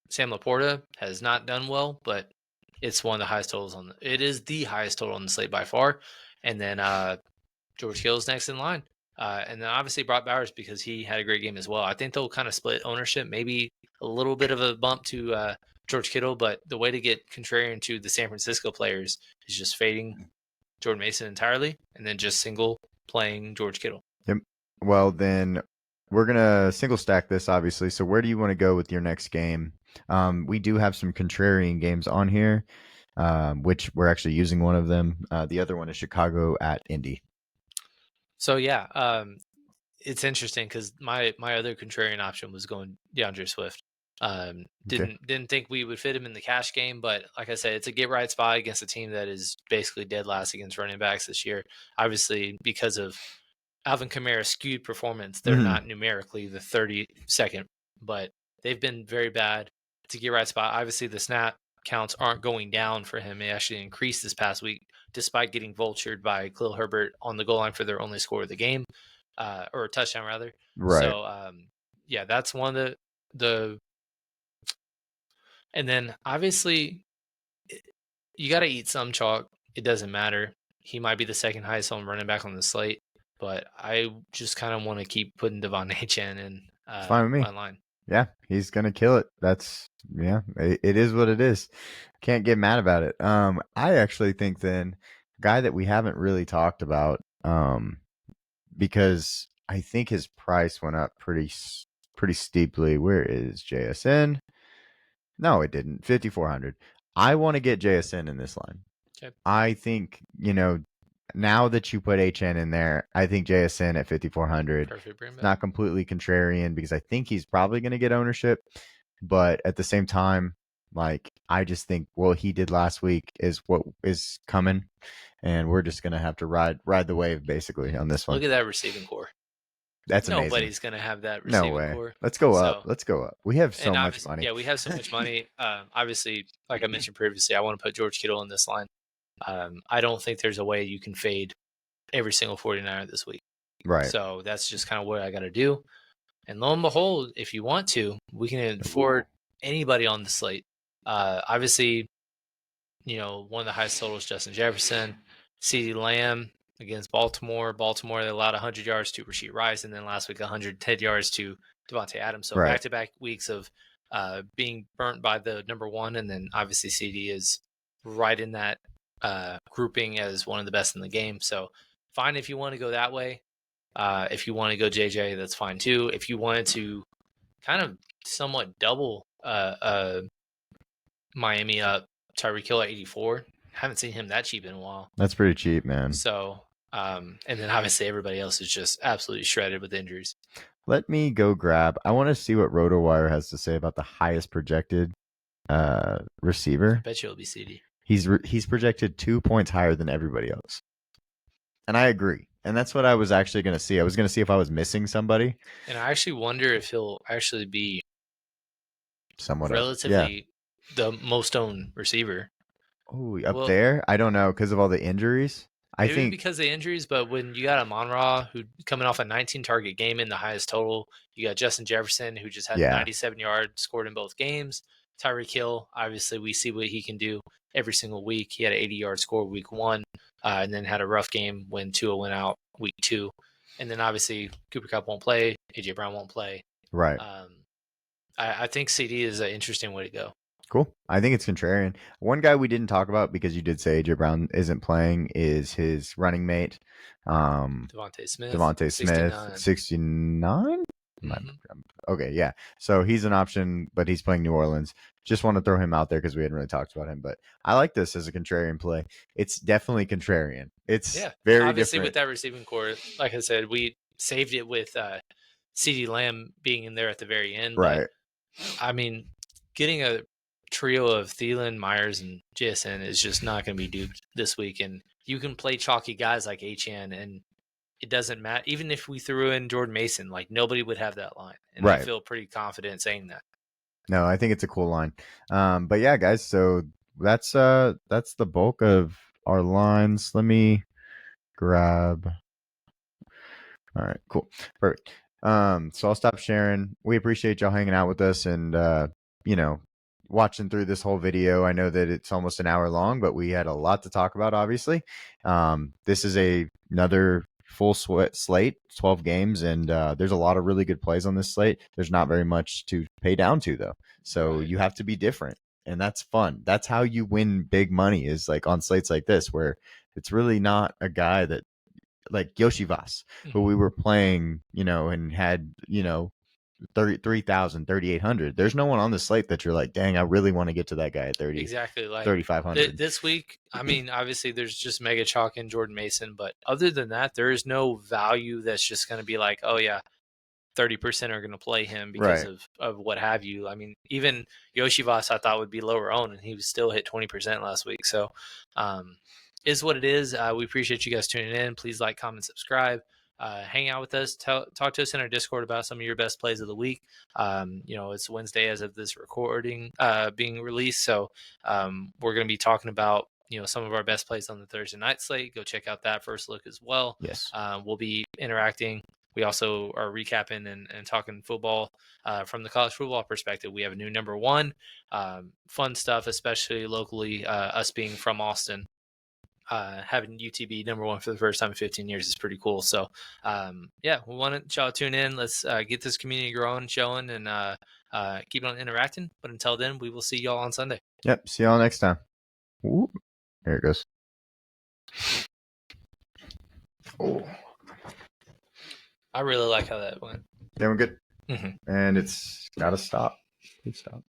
Sam Laporta has not done well, but it's one of the highest totals it is the highest total on the slate by far. And then George Kittle's next in line. And then obviously Brock Bowers, because he had a great game as well. I think they'll kind of split ownership, maybe a little bit of a bump to George Kittle, but the way to get contrarian to the San Francisco players is just fading Jordan Mason entirely and then just single playing George Kittle. Yep. Well, then we're going to single stack this, obviously. So where do you want to go with your next game? We do have some contrarian games on here, which we're actually using one of them. The other one is Chicago at Indy. So, yeah, it's interesting because my other contrarian option was going DeAndre Swift. Didn't think we would fit him in the cash game, but like I said, it's a get right spot against a team that is basically dead last against running backs this year. Obviously, because of Alvin Kamara's skewed performance, they're not numerically the 32nd, but they've been very bad to get right spot. Obviously, the snap counts aren't going down for him. They actually increased this past week, despite getting vultured by Khalil Herbert on the goal line for their only score of the game, or a touchdown rather. Right. So, yeah, that's one of the. And then obviously, you got to eat some chalk. It doesn't matter. He might be the second highest on running back on the slate, but I just kind of want to keep putting Devon Achane in It's fine with me. my line. Yeah, he's gonna kill it. It is what it is. Can't get mad about it. I actually think then guy that we haven't really talked about, because I think his price went up pretty steeply. Where is JSN? No, it didn't. 5,400. I want to get JSN in this line. Okay. I think now that you put HN in there, I think JSN at 5,400. Perfect. Bring him back. Not completely contrarian because I think he's probably going to get ownership, but at the same time, like I just think what he did last week is what is coming, and we're just going to have to ride the wave basically on this one. Look at that receiving core. That's amazing. Nobody's going to have that No receiving way. core. Let's go up. So- Let's go up. We have so And much obviously- money. Yeah, we have so much money. Obviously, like I mentioned previously, I want to put George Kittle in this line. I don't think there's a way you can fade every single 49er this week. Right. So that's just kind of what I got to do. And lo and behold, if you want to, we can afford anybody on the slate. Obviously, one of the highest totals, Justin Jefferson, CeeDee Lamb against Baltimore. Baltimore, they allowed 100 yards to Rashee Rice, and then last week 110 yards to Devontae Adams. So Right. back-to-back weeks of being burnt by the number one, and then obviously CD is right in that grouping as one of the best in the game. So fine if you want to go that way. If you want to go JJ, that's fine too. If you wanted to kind of somewhat double Miami up, Tyreek Hill at 84. Haven't seen him that cheap in a while. That's pretty cheap, man. So, and then obviously everybody else is just absolutely shredded with injuries. Let me go grab. I want to see what RotoWire has to say about the highest projected receiver. I bet you it'll be CD. He's projected 2 points higher than everybody else, and I agree. And that's what I was actually going to see. I was going to see if I was missing somebody. And I actually wonder if he'll actually be somewhat relatively the most owned receiver. Oh, up there? I don't know because of all the injuries. I think because of the injuries, but when you got a Amon-Ra who coming off a 19 target game in the highest total, you got Justin Jefferson who just had 97 yards scored in both games. Tyreek Hill, obviously we see what he can do every single week. He had an 80-yard score week 1, and then had a rough game when Tua went out week 2. And then obviously Cooper Kupp won't play, AJ Brown won't play. Right. I think CD is an interesting way to go. Cool. I think it's contrarian. One guy we didn't talk about because you did say AJ Brown isn't playing is his running mate, Devontae Smith. 69. Mm-hmm. Okay, yeah. So he's an option, but he's playing New Orleans. Just want to throw him out there because we hadn't really talked about him. But I like this as a contrarian play. It's definitely contrarian. It's very obviously different. With that receiving core, like I said, we saved it with CeeDee Lamb being in there at the very end. Right. But, I mean, getting a trio of Thielen, Myers, and JSN is just not going to be duped this week. And you can play chalky guys like HN, and it doesn't matter. Even if we threw in Jordan Mason, like nobody would have that line. And I feel pretty confident saying that. No, I think it's a cool line. But yeah, guys, so that's the bulk of our lines. Let me grab. All right, cool. Perfect. So I'll stop sharing. We appreciate y'all hanging out with us and watching through this whole video. I know that it's almost an hour long, but we had a lot to talk about, obviously. This is another full slate, 12 games, and there's a lot of really good plays on this slate. There's not very much to pay down to, though. So you have to be different, and that's fun. That's how you win big money, is like on slates like this, where it's really not a guy that like Yoshi Voss, who we were playing, and had, 33,000, 3,800. There's no one on the slate that you're like, dang, I really want to get to that guy at 30. Exactly. Like 3,500. This week, I mean, obviously there's just Mega Chalk and Jordan Mason, but other than that, there is no value that's just going to be like, oh yeah, 30% are going to play him because of what have you. I mean, even Yoshi Voss I thought would be lower owned, and he was still hit 20% last week. So is what it is. We appreciate you guys tuning in. Please like, comment, subscribe. hang out with us, talk to us in our Discord about some of your best plays of the week. It's Wednesday as of this recording being released, so we're going to be talking about some of our best plays on the Thursday night slate. Go check out that first look as well. Yes. We'll be interacting. We also are recapping and talking football from the college football perspective. We have a new number one. Fun stuff, especially locally. Us being from Austin, having UTB number one for the first time in 15 years is pretty cool. So, we want y'all to tune in. Let's get this community growing, showing, and keep on interacting. But until then, we will see y'all on Sunday. Yep. See y'all next time. Ooh, there it goes. Oh, I really like how that went. doing good. Mm-hmm. And it's got to stop. Please stop.